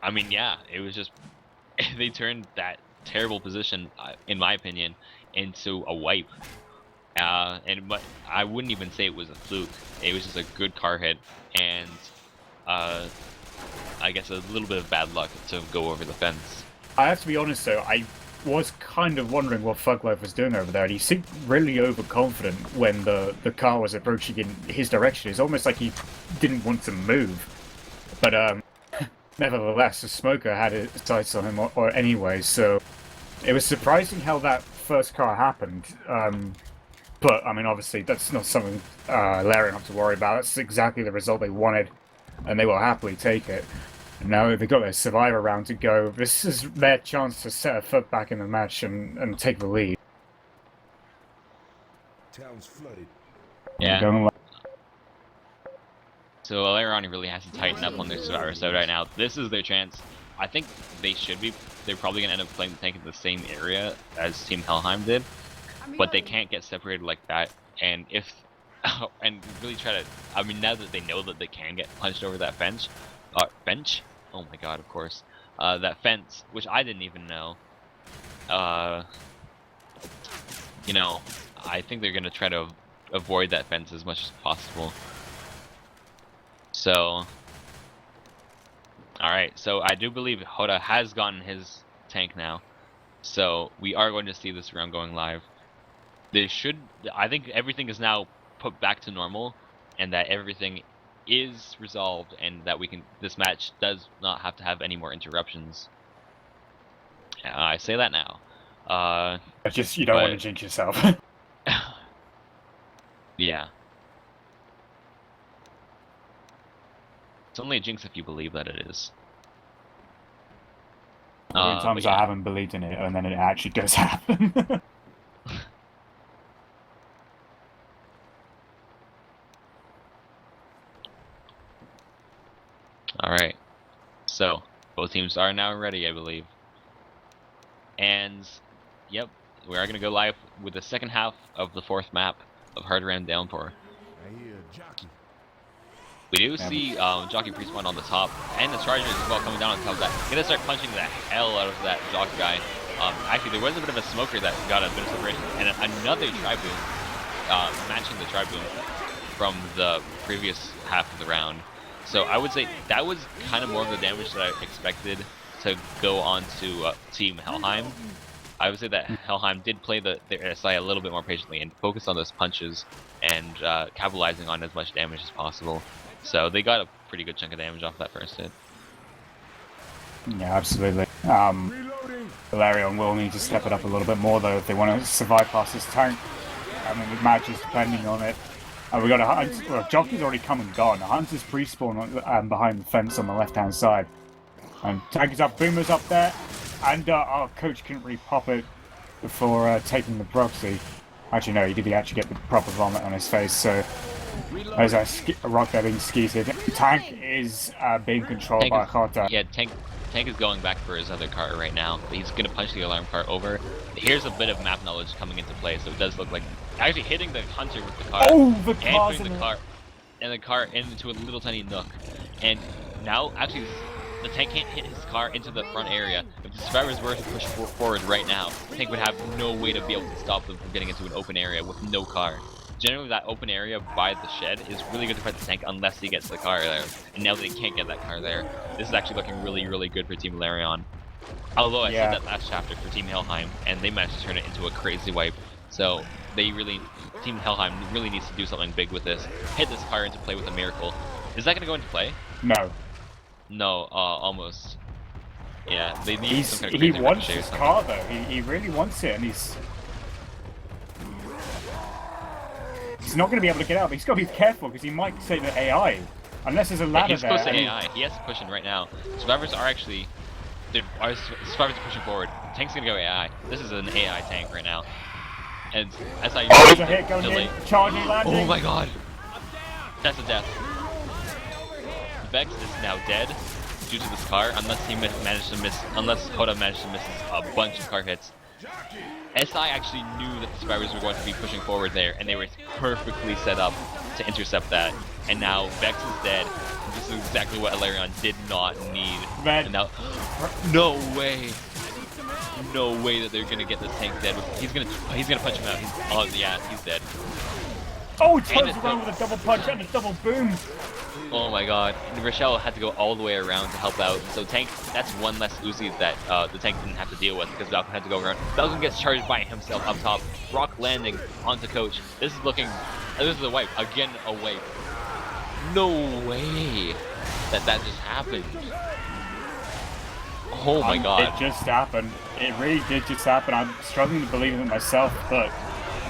I mean, yeah, it was just they turned that terrible position, in my opinion, into a wipe. But I wouldn't even say it was a fluke. It was just a good car hit, and I guess a little bit of bad luck to go over the fence. I have to be honest though, I was kind of wondering what Fuglife was doing over there, and he seemed really overconfident when the car was approaching in his direction. It's almost like he didn't want to move. But nevertheless, the smoker had his sights on him or anyway, so it was surprising how that first car happened. But, I mean, obviously, that's not something Alerion have to worry about. That's exactly the result they wanted, and they will happily take it. And now they've got their Survivor round to go. This is their chance to set a foot back in the match and take the lead. Town's flooded. Yeah. So Alerion really has to tighten up on their Survivor side right now. This is their chance. I think they're probably going to end up playing the tank in the same area as Team Helheim did. But they can't get separated like that. And and really try to, I mean, now that they know that they can get punched over that bench, oh my god, of course, that fence, which I didn't even know, you know, I think they're going to try to avoid that fence as much as possible. So, alright, so I do believe Hoda has gotten his tank now. So, we are going to see this round going live. I think everything is now put back to normal, and that everything is resolved, and that this match does not have to have any more interruptions. I say that now. You don't want to jinx yourself. Yeah. It's only a jinx if you believe that it is. Sometimes I haven't believed in it, and then it actually does happen. Alright. So, both teams are now ready, I believe. And, yep, we are going to go live with the second half of the 4th map of Hard Ram Downpour. I hear a jockey. We do see Jockey Prespawn on the top, and the Chargers as well coming down on top of that. Gonna start punching the hell out of that Jockey guy. Actually, there was a bit of a smoker that got a bit of separation, and another Tri-Boom, matching the Tri-Boom from the previous half of the round. So I would say that was kind of more of the damage that I expected to go on to Team Helheim. I would say that Helheim did play their SI a little bit more patiently and focused on those punches and capitalizing on as much damage as possible. So they got a pretty good chunk of damage off that first hit. Yeah, absolutely. Alerion will need to step it up a little bit more though if they want to survive past this tank. I mean, the match is depending on it. We got a hunt. Well, Jockey's already come and gone. The Hunter's pre-spawn behind the fence on the left-hand side. And tank is up, Boomer's up there, and our coach couldn't really pop it before taking the proxy. Actually, no, he did actually get the proper vomit on his face. So as a rock there being skeeted, tank is being controlled by Hota. Yeah, Tank is going back for his other car right now, but he's gonna punch the alarm car over. Here's a bit of map knowledge coming into play, so it does look like actually hitting the hunter with the car Oh, the and car's putting in the car into a little tiny nook. And now actually the tank can't hit his car into the front area. If the survivors were to push forward right now, the tank would have no way to be able to stop them from getting into an open area with no car. Generally, that open area by the shed is really good to fight the tank unless he gets the car there. And now that he can't get that car there, this is actually looking really, really good for Team Alerion. Although I said that last chapter for Team Helheim, and they managed to turn it into a crazy wipe. So Team Helheim really needs to do something big with this. Hit this car into play with a miracle. Is that going to go into play? No. No, almost. Yeah, they need some kind of he crazy wants ricochet or his something. car though. He really wants it, and he's not going to be able to get out. But he's got to be careful because he might say the AI, unless there's a ladder He's close to there. AI. He has to push in right now. Survivors are actually, survivors are pushing forward. Tank's gonna go AI. This is an AI tank right now. And as I There's a hit going in, charging, landing. Oh my god! That's a death. Vex is now dead due to this car, unless Hoda managed to miss a bunch of car hits. SI actually knew that the survivors were going to be pushing forward there, and they were perfectly set up to intercept that. And now Vex is dead. This is exactly what Alerion did not need. Man. And now, no way that they're gonna get this tank dead. He's gonna punch him out. He's dead. Oh, he turns around with a double punch and a double boom. Oh my god. And Rochelle had to go all the way around to help out. So tank, that's one less Uzi that the tank didn't have to deal with because Falcon had to go around. Falcon gets charged by himself up top. Rock landing onto Coach. This is a wipe. Again, a wipe. No way that just happened. Oh my god. It just happened. It really did just happen. I'm struggling to believe it myself, but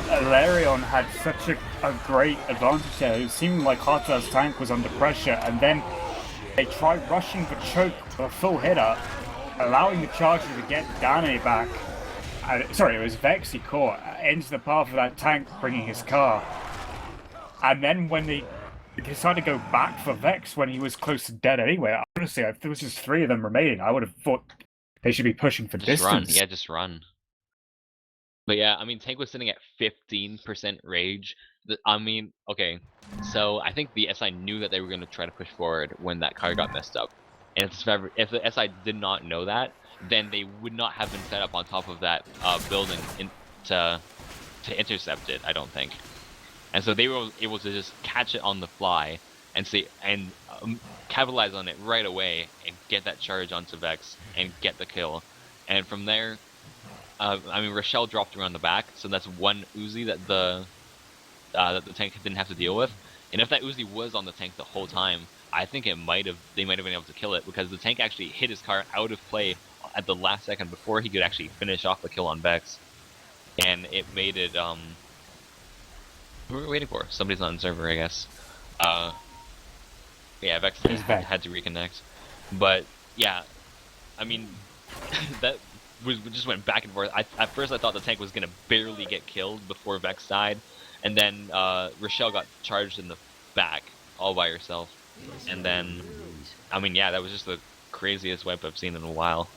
Alerion had such a great advantage there. It seemed like Hata's tank was under pressure, and then they tried rushing the choke for a full hitter, allowing the charger to get Dane back. Sorry, it was Vex he caught into the path of that tank, bringing his car. And then when they decided to go back for Vex when he was close to dead anyway, honestly, if there was just 3 of them remaining, I would have thought they should be pushing for Just run. distance. Yeah, just run. But yeah, I mean, Tank was sitting at 15% rage. Okay, so I think the SI knew that they were going to try to push forward when that car got messed up. And if the SI did not know that, then they would not have been set up on top of that building to intercept it, I don't think. And so they were able to just catch it on the fly and capitalize on it right away and get that charge onto Vex and get the kill. And from there, Rochelle dropped around the back, so that's one Uzi that the tank didn't have to deal with. And if that Uzi was on the tank the whole time, I think they might have been able to kill it because the tank actually hit his car out of play at the last second before he could actually finish off the kill on Vex. And it made it who were we waiting for? Somebody's on the server, I guess. Yeah, Vex had to reconnect. But yeah, I mean, that just went back and forth. At first I thought the tank was gonna barely get killed before Vex died, and then Rochelle got charged in the back all by herself. And then, I mean, yeah, that was just the craziest wipe I've seen in a while.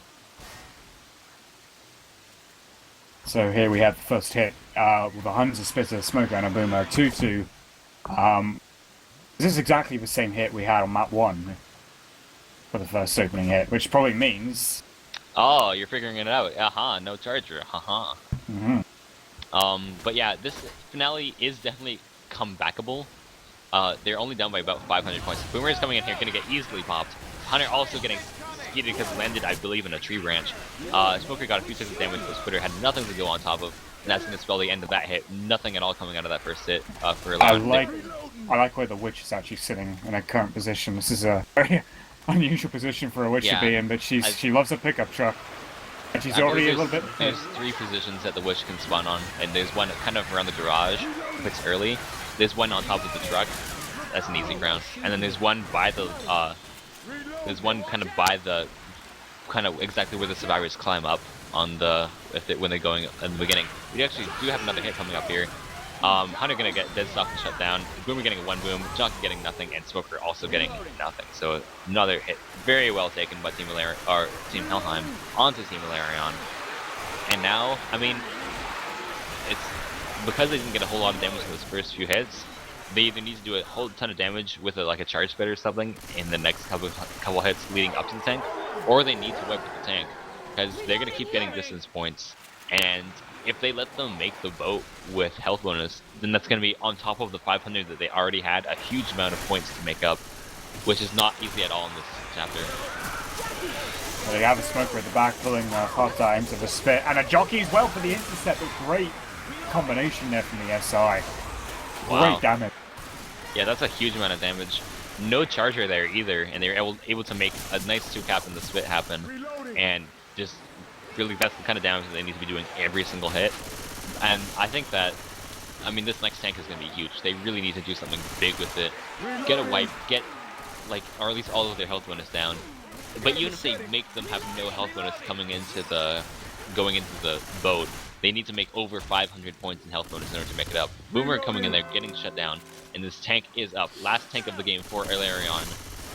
So here we have the first hit with a Hunter, Spitter, Smoker, and a Boomer 2-2. This is exactly the same hit we had on map 1 for the first opening hit, which probably means... Oh, you're figuring it out. No charger. Mm-hmm. But yeah, this finale is definitely comebackable. They're only down by about 500 points. Boomer is coming in here, gonna get easily popped. Hunter also getting skeeted because landed, I believe, in a tree branch. Smoker got a few ticks of damage, but Spitter had nothing to go on top of, and that's gonna spell the end of that hit. Nothing at all coming out of that first hit for Alerion. I like where the witch is actually sitting in her current position. This is a very unusual position for a witch to be in, but she loves a pickup truck. And she's already a little bit... There's 3 positions that the witch can spawn on, and there's one kind of around the garage, if it's early. There's one on top of the truck. That's an easy ground. And then there's one by the, kind of exactly where the survivors climb up on the, when they're going in the beginning. We actually do have another hit coming up here. Hunter gonna get dead stop and shut down. Boomer getting one boom, Jockey getting nothing, and Smoker also getting nothing. So another hit, very well taken by Team Helheim onto Team Alerion. And now, I mean, it's because they didn't get a whole lot of damage in those first few hits. They either need to do a whole ton of damage with like a charge spread or something in the next couple hits leading up to the tank, or they need to wipe with the tank because they're gonna keep getting distance points. And if they let them make the boat with health bonus, then that's going to be on top of the 500 that they already had, a huge amount of points to make up, which is not easy at all in this chapter. Well, they have a Smoker at the back pulling Hot into the spit, and a Jockey as well for the intercept. A great combination there from the SI. Wow. Great damage. Yeah, that's a huge amount of damage. No charger there either, and they were able to make a nice 2-cap in the spit happen, and just really that's the kind of damage that they need to be doing every single hit. And I think that, I mean, this next tank is going to be huge. They really need to do something big with it. Get a wipe, get, like, or at least all of their health bonus down. But even if they make them have no health bonus going into the boat, they need to make over 500 points in health bonus in order to make it up. Boomer coming in there, getting shut down, and this tank is up. Last tank of the game for Alerion,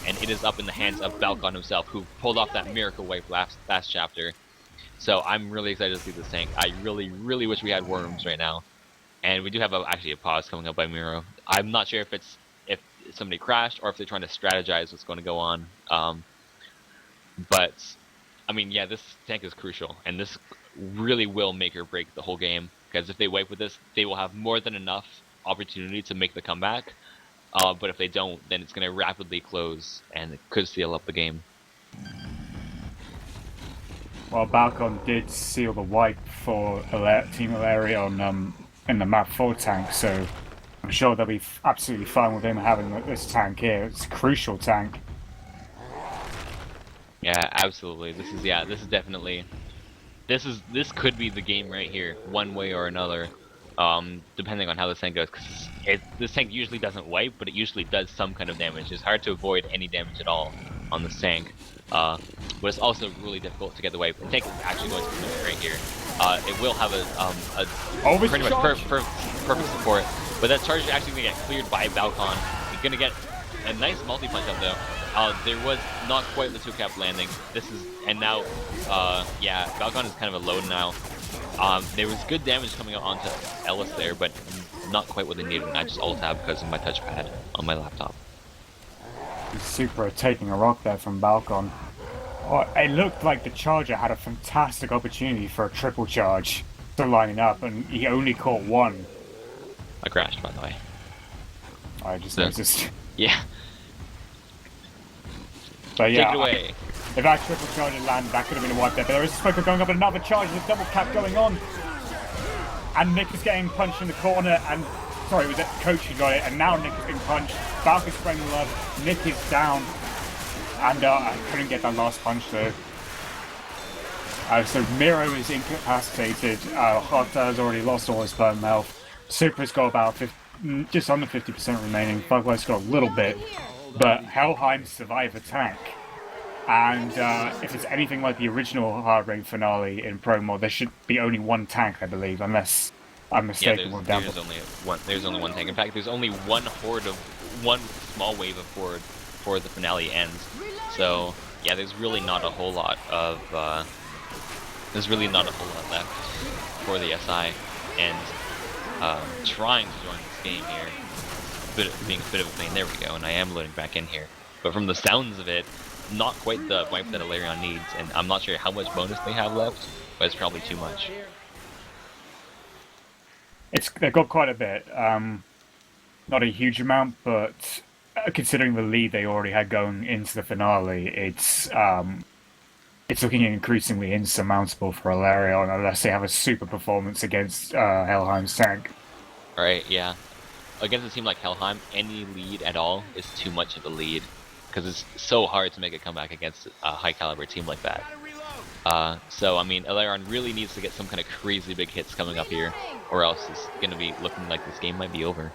and it is up in the hands of Balcon himself, who pulled off that miracle wipe last chapter. So I'm really excited to see this tank. I really, really wish we had Worms right now. And we do have actually a pause coming up by Miro. I'm not sure if somebody crashed or if they're trying to strategize what's going to go on. But I mean, yeah, this tank is crucial, and this really will make or break the whole game. Because if they wipe with this, they will have more than enough opportunity to make the comeback. But if they don't, then it's going to rapidly close, and it could seal up the game. Well, Balcon did seal the wipe for Team Alerion in the map 4 tank, so I'm sure they'll be absolutely fine with him having this tank here. It's a crucial tank. Yeah, absolutely. This is definitely, this could be the game right here, one way or another, depending on how this tank goes. Because this tank usually doesn't wipe, but it usually does some kind of damage. It's hard to avoid any damage at all on this tank. But it's also really difficult to get the wipe. The tank is actually going to be right here. It will have a pretty much perfect support, but that charge is actually going to get cleared by Balcon. He's going to get a nice multi-punch up though. There was not quite the 2-cap landing. And now, yeah, Balcon is kind of alone now. There was good damage coming out onto Ellis there, but not quite what they needed. And I just alt-tab because of my touchpad on my laptop. Super taking a rock there from Balcon. Oh, it looked like the Charger had a fantastic opportunity for a triple charge to lining up, and he only caught one. I crashed, by the way. I just noticed. Yeah. But yeah, take it away. If that triple charge had landed, that could have been a wipe there. But there is a Smoker going up, and another charge with a double cap going on. And Nick is getting punched in the corner, and sorry, was it Coach who got it? And now Nick is being punched. Balcon's spraying love. Nick is down. And I couldn't get that last punch though. So Miro is incapacitated. Hot has already lost all his burn health. Super's got about just under 50% remaining. Bugwell's got a little bit. But Helheim survived the tank. And if it's anything like the original Hard Rain finale in Pro Mod, there should be only one tank, I believe, unless I'm mistaken. Yeah, there's only one tank. In fact, there's only one small wave of horde before the finale ends. So yeah, there's really not a whole lot left for the SI, and trying to join this game here, being a bit of a pain. There we go, and I am loading back in here. But from the sounds of it, not quite the wipe that Alerion needs, and I'm not sure how much bonus they have left, but it's probably too much. They've got quite a bit. Not a huge amount, but considering the lead they already had going into the finale, it's looking increasingly insurmountable for Alerion unless they have a super performance against Helheim's tank. Alright, yeah. Against a team like Helheim, any lead at all is too much of a lead, because it's so hard to make a comeback against a high caliber team like that. So I mean, Alerion really needs to get some kind of crazy big hits coming up here, or else it's gonna be looking like this game might be over.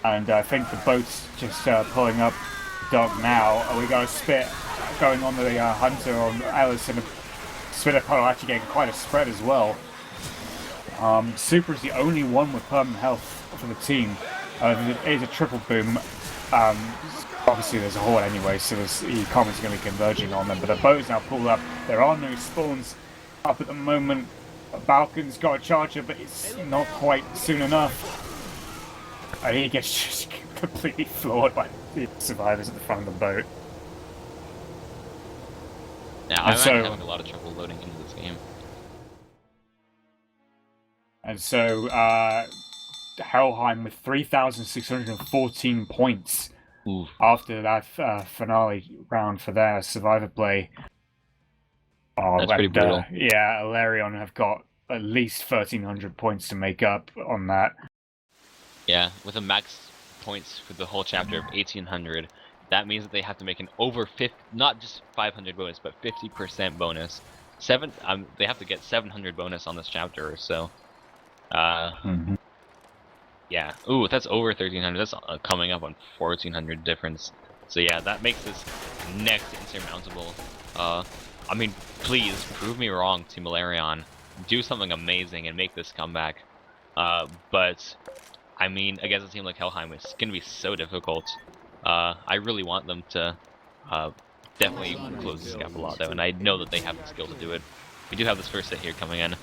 And I think the boat's just pulling up Dog now. We got a spit going on the Hunter on Alice, and a Spinner Pole actually getting quite a spread as well. Super is the only one with permanent health for the team. It is a triple boom. Obviously, there's a horde anyway, so the comments are going to be converging on them. But the bow's now pulled up. There are no spawns up at the moment. Balcon's got a charger, but it's not quite soon enough. And he gets just completely floored by the survivors at the front of the boat. Yeah, I'm actually having a lot of trouble loading into this game. And so, Helheim with 3,614 points. Oof. After that finale round for their survivor play. That's pretty brutal. Yeah, Alerion have got at least 1,300 points to make up on that. Yeah, with a max points for the whole chapter of 1,800, that means that they have to make an over 50, not just 500 bonus, but 50% bonus. They have to get 700 bonus on this chapter or so. Yeah. Ooh, that's over 1,300. That's coming up on 1,400 difference. So yeah, that makes this next insurmountable. I mean, please prove me wrong, Team Alerion. Do something amazing and make this comeback. But I mean, against a team like Helheim, it's gonna be so difficult. I really want them to definitely close this gap a lot, though, and I know that they have the skill to do it. We do have this first hit here coming in.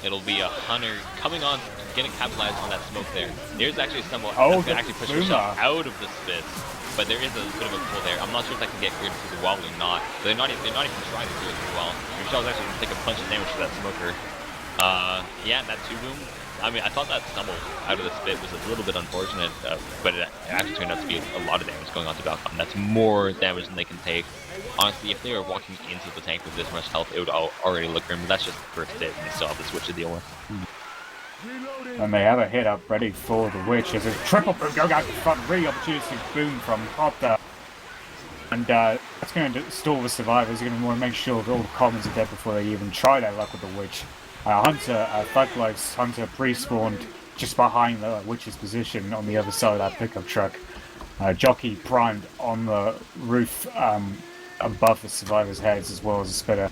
It'll be a Hunter coming on, getting capitalized on that smoke there. There's actually someone that's gonna actually push Rochelle out of the spit, but there is a bit of a pull there. I'm not sure if that can get cleared through the wall or not. They're not even trying to do it through the wall. Rochelle's actually gonna take a bunch of damage to that smoker. Yeah, that 2-boom. I mean, I thought that stumble out of the spit was a little bit unfortunate, but it actually turned out to be a lot of damage going on to Balcon. That's more damage than they can take. Honestly, if they were walking into the tank with this much health, it would already look grim, but that's just the first hit, and they still have the switch to deal with. And they have a hit up ready for the Witch. There's a triple boom going out the front, really opportunistic boom from Hopter. And that's going to stall the survivors. They're going to want to make sure that all the commons are dead before they even try their luck with the Witch. Hunter, Thuglife's Hunter pre-spawned just behind the Witch's position on the other side of that pickup truck. Jockey primed on the roof above the survivors' heads as well as a spitter.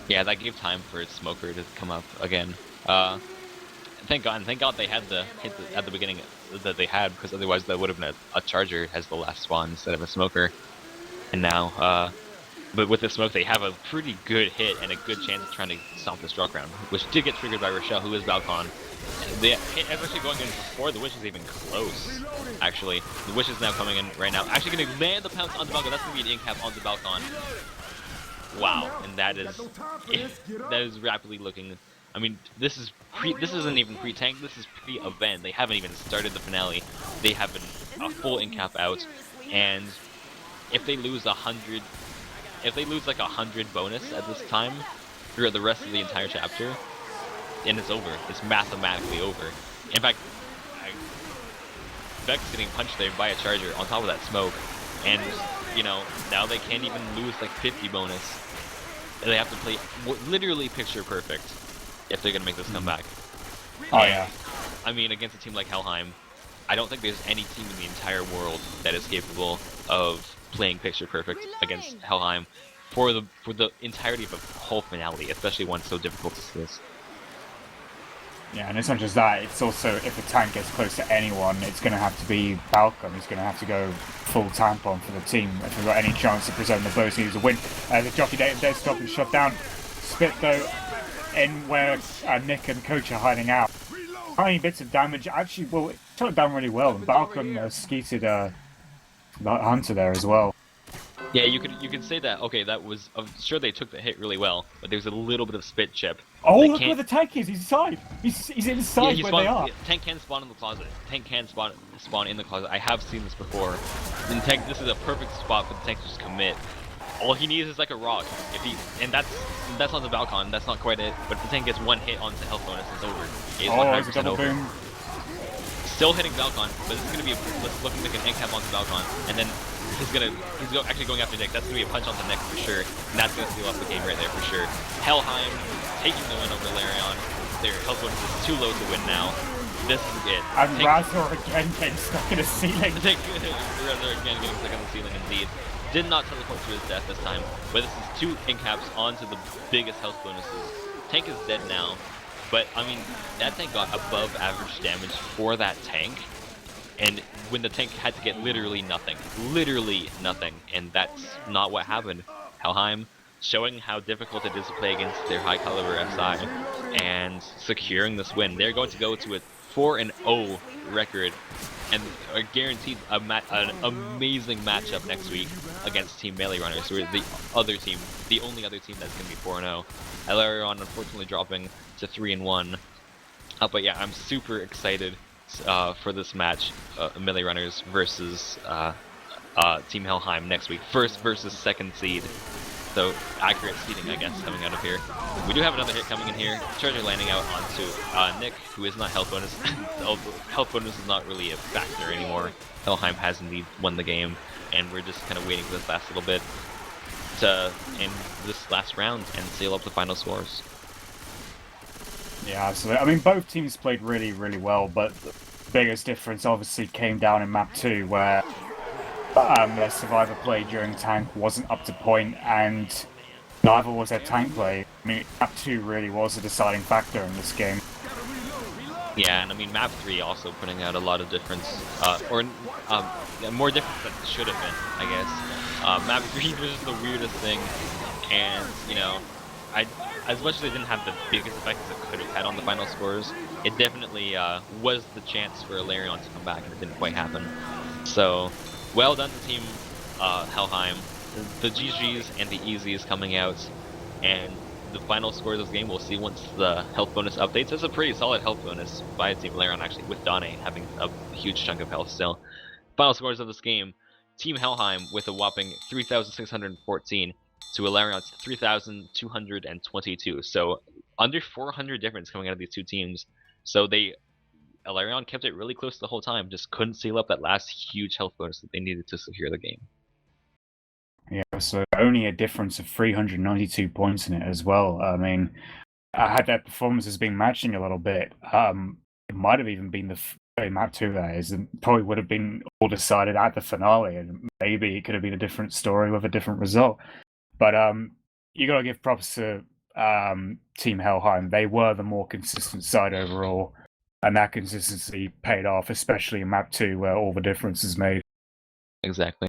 Yeah, that gave time for its smoker to come up again. Thank God they had the hit at the beginning that they had, because otherwise that would have been a charger as the last spawn instead of a smoker. And now, but with the smoke, they have a pretty good hit and a good chance of trying to stop this truck round, which did get triggered by Rochelle, who is Balcon. The hit is actually going in before the Witch is even close, actually. The Witch is now coming in right now. Actually going to land the pounce onto Balcon. That's going to be an in-cap onto Balcon. Wow, and that is rapidly looking... I mean, this isn't even pre-tank, this is pre-event. They haven't even started the finale. They have a full in-cap out, and if they lose 100... If they lose like 100 bonus at this time, throughout the rest of the entire chapter, and it's over. It's mathematically over. In fact, Vex getting punched there by a charger on top of that smoke, and, you know, now they can't even lose like 50 bonus. They have to play literally picture perfect if they're gonna make this comeback. Oh yeah. I mean, against a team like Helheim, I don't think there's any team in the entire world that is capable of playing picture perfect against Helheim for the entirety of a whole finale, especially one so difficult as this. Yeah, and it's not just that, it's also, if the tank gets close to anyone, it's going to have to be Balcon who's going to have to go full tampon for the team if we've got any chance of preserving the bows. Needs a win. The jockey dead stop and shut down. Spit, though, in where Nick and Coach are hiding out. Tiny bits of damage, actually, well, it took it down really well, and Balcon skeeted Hunter there as well. Yeah, you could say that. Okay, that was sure they took the hit really well, but there's a little bit of spit chip. Oh, look where the tank is! He's inside. He's inside where they are. Yeah, tank can spawn in the closet. Tank can spawn in the closet. I have seen this before. In tank, this is a perfect spot for the tank to just commit. All he needs is like a rock. And that's on the Balcon. That's not quite it. But if the tank gets one hit onto health bonus, it's over. It's 100% over. Boom. Still hitting Balcon, but this is gonna be looking like an end cap onto Balcon, and then he's actually going after Nick. That's gonna be a punch onto Nick for sure, and that's gonna steal off the game right there for sure. Helheim taking the win over Alerion. Their health bonus is too low to win now. This is it. And Razor again getting stuck in a ceiling. Razor again getting stuck on the ceiling indeed. Did not teleport to his death this time, but this is 2 in-caps onto the biggest health bonuses. Tank is dead now. but I mean, that tank got above average damage for that tank, and when the tank had to get literally nothing, and that's not what happened. Helheim showing how difficult it is to play against their high caliber SI, and securing this win. They're going to go to a 4-0 record, and are guaranteed an amazing matchup next week against Team Melee Runners, who are the only other team that's going to be 4-0. Alerion unfortunately dropping to 3-1. But yeah, I'm super excited for this match, Melee Runners versus Team Helheim next week. First versus second seed. So accurate seeding, I guess, coming out of here. We do have another hit coming in here. Charger landing out onto Nick, who is not health bonus. Health bonus is not really a factor anymore. Helheim has indeed won the game, and we're just kind of waiting for this last little bit to end this last round and seal up the final scores. Yeah, absolutely. I mean, both teams played really, really well, but the biggest difference obviously came down in map 2, where their survivor play during tank wasn't up to point, and neither was their tank play. I mean, map 2 really was a deciding factor in this game. Yeah, and I mean, map 3 also putting out a lot of difference, more difference than it should have been, I guess. Map 3 was just the weirdest thing, and, you know, as much as it didn't have the biggest effect as it could have had on the final scores, it definitely was the chance for Alerion to come back, and it didn't quite happen. So, well done to Team Helheim. The GGs and the Easies coming out, and the final scores of this game we'll see once the health bonus updates. It's a pretty solid health bonus by Team Alerion, actually, with Dane having a huge chunk of health still. Final scores of this game: Team Helheim with a whopping 3,614 to Alerion's 3,222. So under 400 difference coming out of these two teams. So Alerion kept it really close the whole time, just couldn't seal up that last huge health bonus that they needed to secure the game. Yeah, so only a difference of 392 points in it as well. I mean, I had their performances been matching a little bit. It might have even been the map 2, that is, and probably would have been all decided at the finale, and maybe it could have been a different story with a different result. But you got to give props to Team Helheim. They were the more consistent side overall, and that consistency paid off, especially in map 2, where all the difference is made. Exactly.